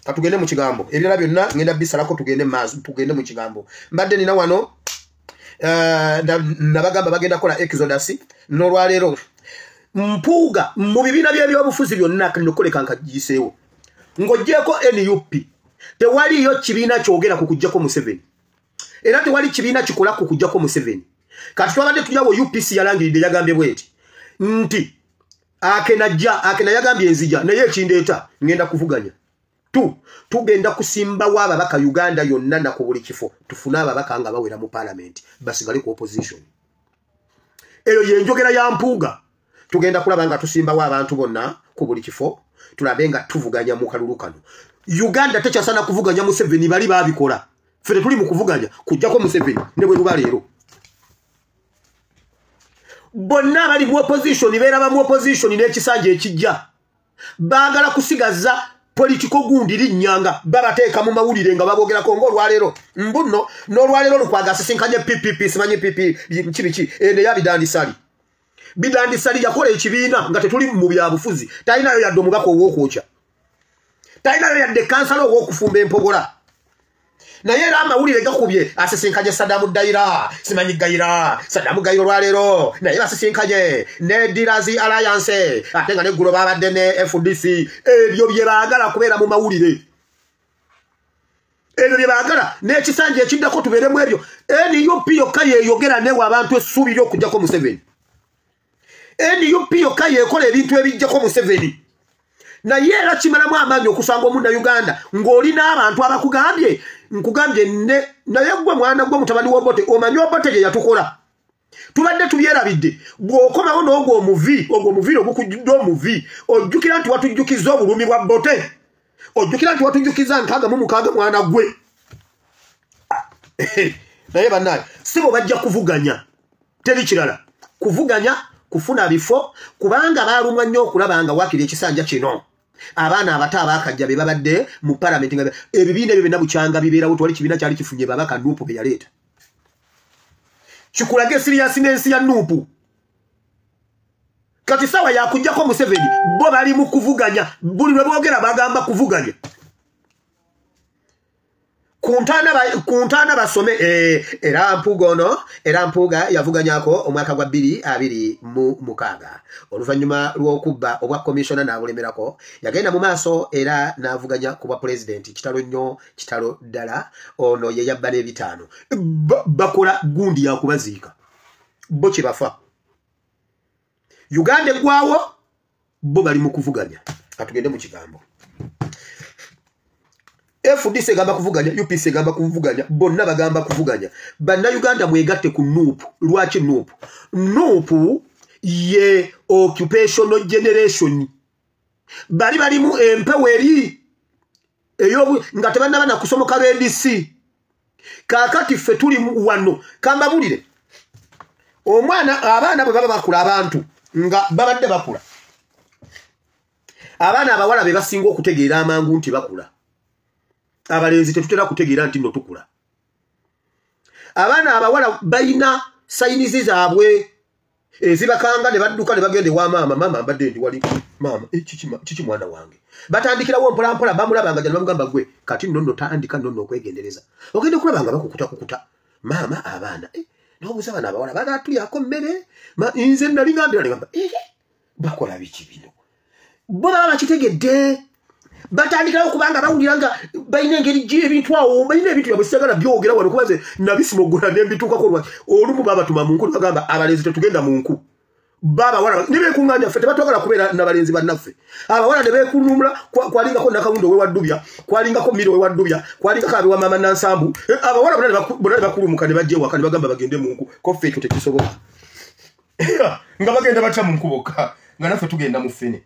Katugende mu kigambo ebirala byonna ngenda bisalako tugende maazi tugende mu kigambo mbadde nina wano nabagamba bagenda kola exodus n'olwaleero mpuuga mu bibiina by'ebyobufuzi byonna kanokoleka nkagiseewo ng'oggyeko NUP tewaliyo kibiina kyogera ku kujjako Museveni era tewali kibiina kikola ku kujjako Museveni. Kati twabadde tulyawo UPC yalangiridde yagambye bweti nti akena yagambye enzija naye ekindeeta ngenda kuvuganya tugenda kusimbawo ababaka Uganda yonna na ku buli kifo tufune ababaka nga bawera mu parliament basigale ku opposition. Eyo yenjogera ya mpuuga tugenda kulaba nga tusimbawo abantu bonna ku buli kifo tulabe nga tuvuganya mu kalulu kano. Uganda tekyasana kuvuganya Museveni bali babikola ffe tuli mu kuvuganya kujjako Museveni ne bwe luba leero. Bonna bali mu opposition beera mu opposition n'ekisanja ekijja baagala kusigaza politiko gundi linnyanga babateeka mu mawulire nga babogerako ng'olwaleero mbuno n'olwaleero lukwaga asisinkanye PPP simanyi PP kibiki ne yabidandisali bidandisali yakola ekibiina nga tetuli mu byabufuzi talinayo yadde omubaka ow'okwokya talinayo yadde kansala ow'okufumba empogola naye era amawulire gakubye asisinkanye Saddam Daira simanyi Gaira Saddam Gaira lwalero naye basisinkanye ne Dirazi Alliance ate nga ne gulo babadde ne FDC ebyo bye baagala kubeera mu mawulire ebyo bye baagala n'ekisanja ekiddako tubeeremu ebyo NUP yokka yeeyogera ne abantu essuubi ly'okujjako Museveni NUP yokka yeekola ebintu ebijjako Museveni naye era kimalamu amaanyi okusanga omunda Uganda ng'oli n'abantu abakugambye nkugambye naye gwe mwana gwe mutabani w'Obote omanyi Obote gye yatukola tubadde tubyerabidde bw'okomawo n'ogwo omuvi ogukujjudde omuvi ojjukira nti watujjukiza obulumi bwa Bote ojjukira nti watujjukiza 66 mwana gwe naye bannaye sibo bajja kuvuganya teri kirala kuvuganya kufuna bifo kubanga balumwa nnyo okulaba nga wakiri ekisanja kino abaana abato abakajja be babadde mu parliament nga ebibiina ebyo byonna bukyanga bibeerawo twali kibiina kyali kifunye babaka Nuupu be yaleeta kikulage siriasi n'ensi ya Nuupu kati sawa yakujjako Museveni bo bali mu kuvuganya buli lwe boogera bagamba kuvuganya kuntana basome era mpuga yavuganyako omwaka gwa 2026 oluvannyuma lw'okubba obwa komishona n'abulemerako yagenda mu maaso era n'avuganya ku bwa president kitalo nnyo kitalo ddala ono ye yabba n'ebitaano bakola gundi yakubaziika bo kibafa Uganda eggwawo bo bali mu kuvuganya katugende mu kigambo FDC gamba kuvuganya UPC gamba kuvuganya bonna bagamba kuvuganya banna Uganda mwegatte ku Nuupu lwaki Nuupu ye occupational generation bali mu empewo eri eyo nga tebanna bana kusomoka BDC kakati ffe tuli wano kamba bulire omwana abaana bwe baba bakula abantu nga babadde bakula abaana abawala be basinga okutegeera amangu nti bakula abalenzi tetutera kutegeera nti no tukula abaana abawala bayina sayinizi zaabwe ezibakanga ne badduka ne bagende wa mama mbadde ndi wali mama chichi mwana wange batandikirawo mpola bamulabanga jana bamugamba gwe kati nno tandika nno okwegendereza ogende kulabanga bakukuta mama abaana n'obuuza abaana abawala bagaatulyako mmere nze nali ngambira bakola biki bino bo baba bakitegedde batandikirawo kubanga bawulira nga balina engeri ebintu awo balina ebintu byabwe sigala byogera wano kubaze nabisimogula n'ebituukako lwaki olumu babatuma mu nku bagamba abalenzi tetugenda mu nku baba wala ne beekuŋŋaanya ffe tebatwagala kubeera n'abalenzi bannaffe abawala ne beekulumula kwalingako nakawundo we waddubya kwalingako mmiro we waddubya kwalingako abe wa mama Nansambu abawala bonna ne bakulumuka ne bajja ewaka ne bagamba bagende mu nku ko ffe ekyo tekisoboka nga bagenda batya mu nku bokka nga naffe tugenda mu ffene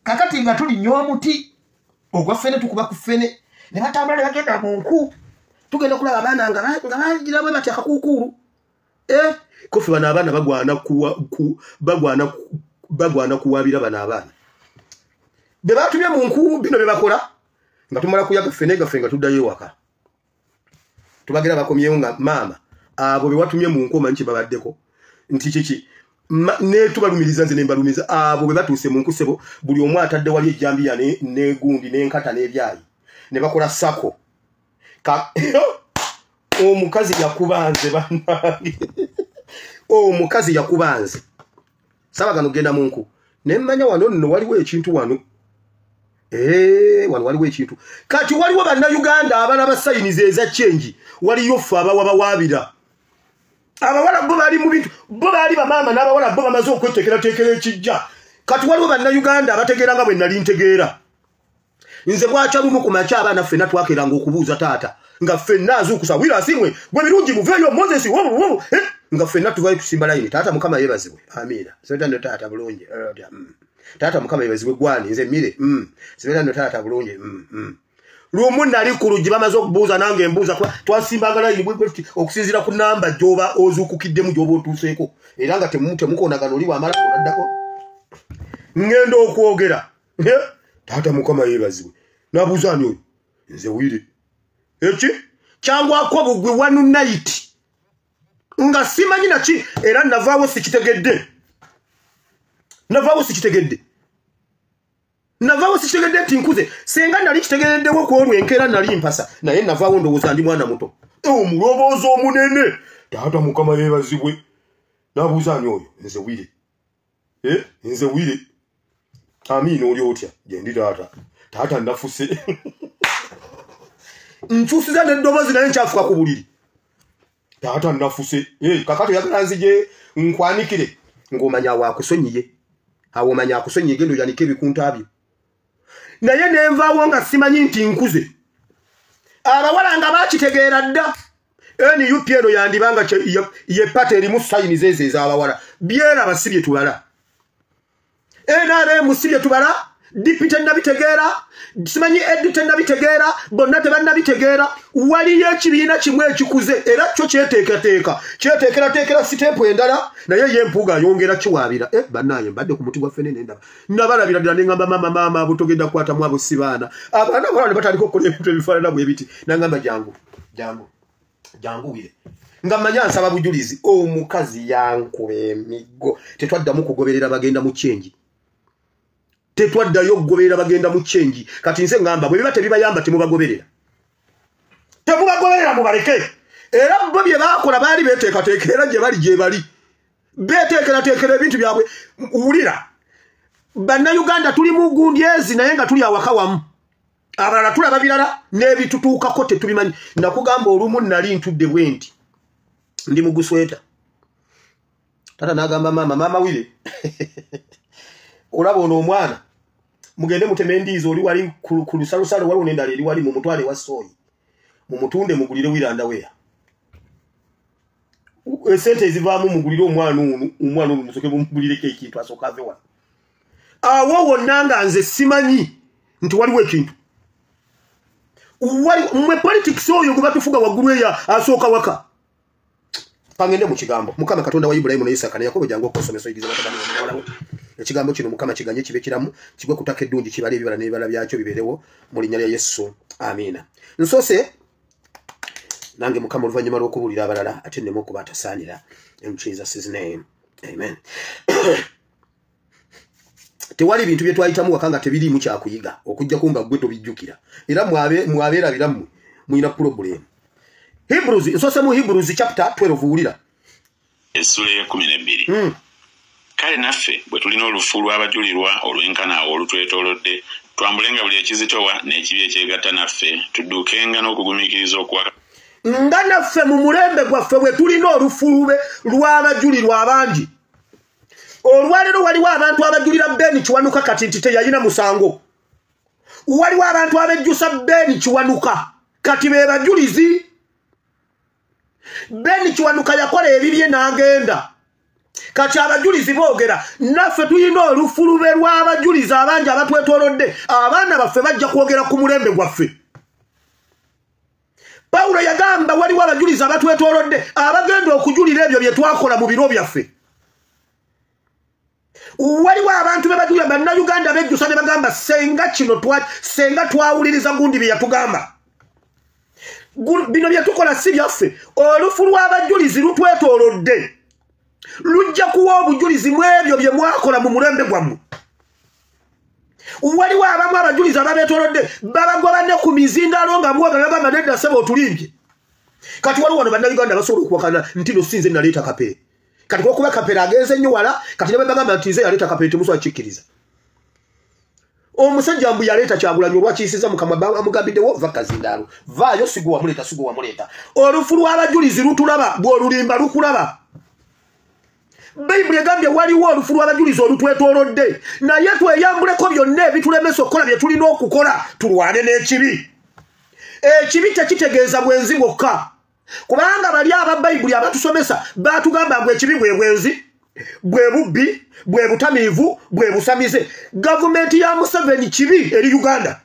kakati nga tuli nnyo omuti ogwa ffene tukuba ku ffene ne batambula ne bagenda mu nku tugenda kulaba abaana nga bagira bwe batya akakuukulu kofe bano abaana bagwana kuwabira bano abaana be batumye mu nku bino be bakola nga tumala kuyaga ffene gaffe nga tuddayo ewaka tubagira bakomyewo nga maama abo be watumye mu nku omanyi kibabaddeko nti kiki ne tubalumiriza nze ne mbalumiza abo be batuuse mu nku sebo buli omu atadde wali ejjambiya n'egundi n'enkata n'ebyayi ne bakola sako omukazi yakubanze bannange omukazi yakubanze sabagano genda mu nku ne mmanya wano nno waliwo ekintu wano wano waliwo ekintu kati waliwo bannayuganda abaana basayiniza eza kyengi waliyo ffe abawabawaabira abawala bo bali mu bintu bo bali bamaama n'abawala bo bamaze okweteekerateekera ekijja kati waliwo bannayuganda abategeera nga bwe nali ntegeera nze bwakya lumu ku makya abaana ffenna twakeranga okubuuza taata nga ffenna azuukusa wirasimwe gwe birungi muveeyo moses nga ffenna tuvayo tusimba layini taata mukama yeebazibwe amiina sebetano taata bulungi taata mukama yeebazibwe gwani nze mmire sebetano taata bulungi lumu nali ku luggi bamaze okubuuza nange embuuza twasimbanga layini okusinziira ku namba gy'oba ozuukukiddemu gy'oba otuuseeko era nga temukonagana oli wamala onaddako ŋŋenda okwogera taata mukama yeebazibwe nabuuza ani oyo nze wire eki kyangwako bugwi one night nga simanyi naki era navaawo sikitegedde navaawo sikitegedde nti nkuze senga nali kitegereddewo ku olwenkera nali mpasa naye navaawo ndowooza ndi mwana muto omuloboozi omunene taata mukama yeebazibwe nabuuza ani oyo nze wire nze wire amiina oli otya gyendi taata nafuse nkyusiza neddoboozi naye nkyafuka ku buliri taata nafuse kakati oyagala nzije nkwanikire ng'omanya awakusonyiye awo omanya akusonyiye gendo yanike ebikunta byo naye nenvaawo nga simanyi nti nkuze abawala nga bakitegeera dda NUP eno yandibanga ye pate erimu sayini ezo ez'abawala byeraba si bye tubala NRM si bye tubala dipite nabitegeera simanyi edite nabitegeera bonna tebannabitegeera waliyo ekibiina kimu ekikuze era kyo kyeteekerateekera siteepu endala naye yempuuga ayongera kiwaabira bannaye mbadde ku muti gwa ffene nendaba nabalabira ddala ne ngamba maama butogenda kukwatamu abo si baana abaana abalala ne batandika okukola ebintu ebifaanana bwe biti nangamba jangu wire nga manya nsaba bujulizi omukazi yankuba emiggo tetwaddamu kugoberera bagenda mu kyenji tetwaddayo okugoberera bagenda mu kyenji kati nse ngamba bwe biba tebibayamba temubagoberera mubaleke era bo bye baakola baali beteekateekera gye bali beteekerateekera ebintu byabwe wulira bannayuganda tuli mu gundi ezi naye nga tuli awaka wamu abalala tulaba birala n'ebitutuukako tetubimanyi nakugamba olumu nali ntudde bwe nti ndi mu gusweta tata n'agamba maama wire olaba ono omwana mugende muteme endiizi oli wali ku lusalusalo waliwo n'endala eri wali mu mutwale wa sooyi mumutunde mugulire wirandaweya esente ezivaamu mugulire omwana ono musoke mugulireko ekintu asooka ave wano awo wonna nga nze simanyi nti waliwo ekintu mwe politics oyo gwe batufuga waggulu eya asooka waka pangende mu kigambo mukama katonda wa Ibulayimu ne Isaka ne Yakobo jangu okusomesa oyigiza bakaddamu ekigambo kino mukama kiganye kibe kiramu kigwe kutaka eddungi kibale ebibala n'ebibala byakyo biberewo mu linnya lya Yesu amiina nsose nange mukama oluvannyuma lw'okubuulira abalala ate nnemu okuba atasaanira in Jesus' name amen tewali bintu bye twayitamu waka nga tebiriimu kyakuyiga okujjako nga ggwe tobijjukira era mwabeera birammwe mulina pulobulemu Hebrews nsose mu Hebrews chapter 12 wulira
essula ya 12 kale naffe bwe tulina olufu lw'abajulirwa olwenkana awo olutwetoolodde twambulenga buli ekizitowa n'ekibi ekyegatta naffe tuddukenga n'okugumiikiriza okuwaka
nga naffe mu mulembe gwaffe bwe tulina olufulube lw'abajulirwa abangi olwaleero waliwo abantu abajulira Beni Kiwanuka kati nti teyalina musango waliwo abantu abejjusa Beni Kiwanuka kati be bajulizi Beni Kiwanuka yakola ebibye n'agenda kati abajulizi boogera naffe tulina olufulube lw'abajulizi abangi abatwetoolodde abaana baffe bajja kwogera ku mulembe gwaffe Pawulo yagamba waliwo abajulizi abatwetoolodde abagenda okujulira ebyo bye twakola mu biro byaffe waliwo abantu be bajulira bannayuganda bejjusa ne bagamba senga twawuliriza gundi bye yatugamba bino bye tukola si byaffe olufu lw'abajulizi lutwetoolodde lujja kuwa obujulizi mu ebyo bye mwakola mu mulembe gwammwe waliwo abamu abajulizi ababeetoolodde babagoba ne ku mizindalo nga mwagala bagamba nedda sebo otulimbye kati waliwo wano bannayuganda basobola okuwakana nti no sinze naleeta kapere kati kuba kapere agenze nnyo wala kati ne bagamba nti nze yaleeta kapere temusobola kikkiriza omusajja mbu yaleeta Kyagulanyi olwakiyisiza mukama amugambiddewo va kazindaalo vaayo sigo wamuleeta olufu lw'abajulizi lutulaba bw'olulimba lukulaba Bayibuli egambye waliwo olufu lw'abajulizi olutwetoolodde naye tweyambuleko byonna ebitulemesa okukola bye tulina okukola tulwane n'ekibi ekibi tekitegeeza bwenzi bwokka kubanga bali aba Bayibuli abatusomesa batugamba ngu ekibi bwe bwenzi bwe bubbi bwe butamiivu bwe busamize gavumenti ya Museveni kibi eri Uganda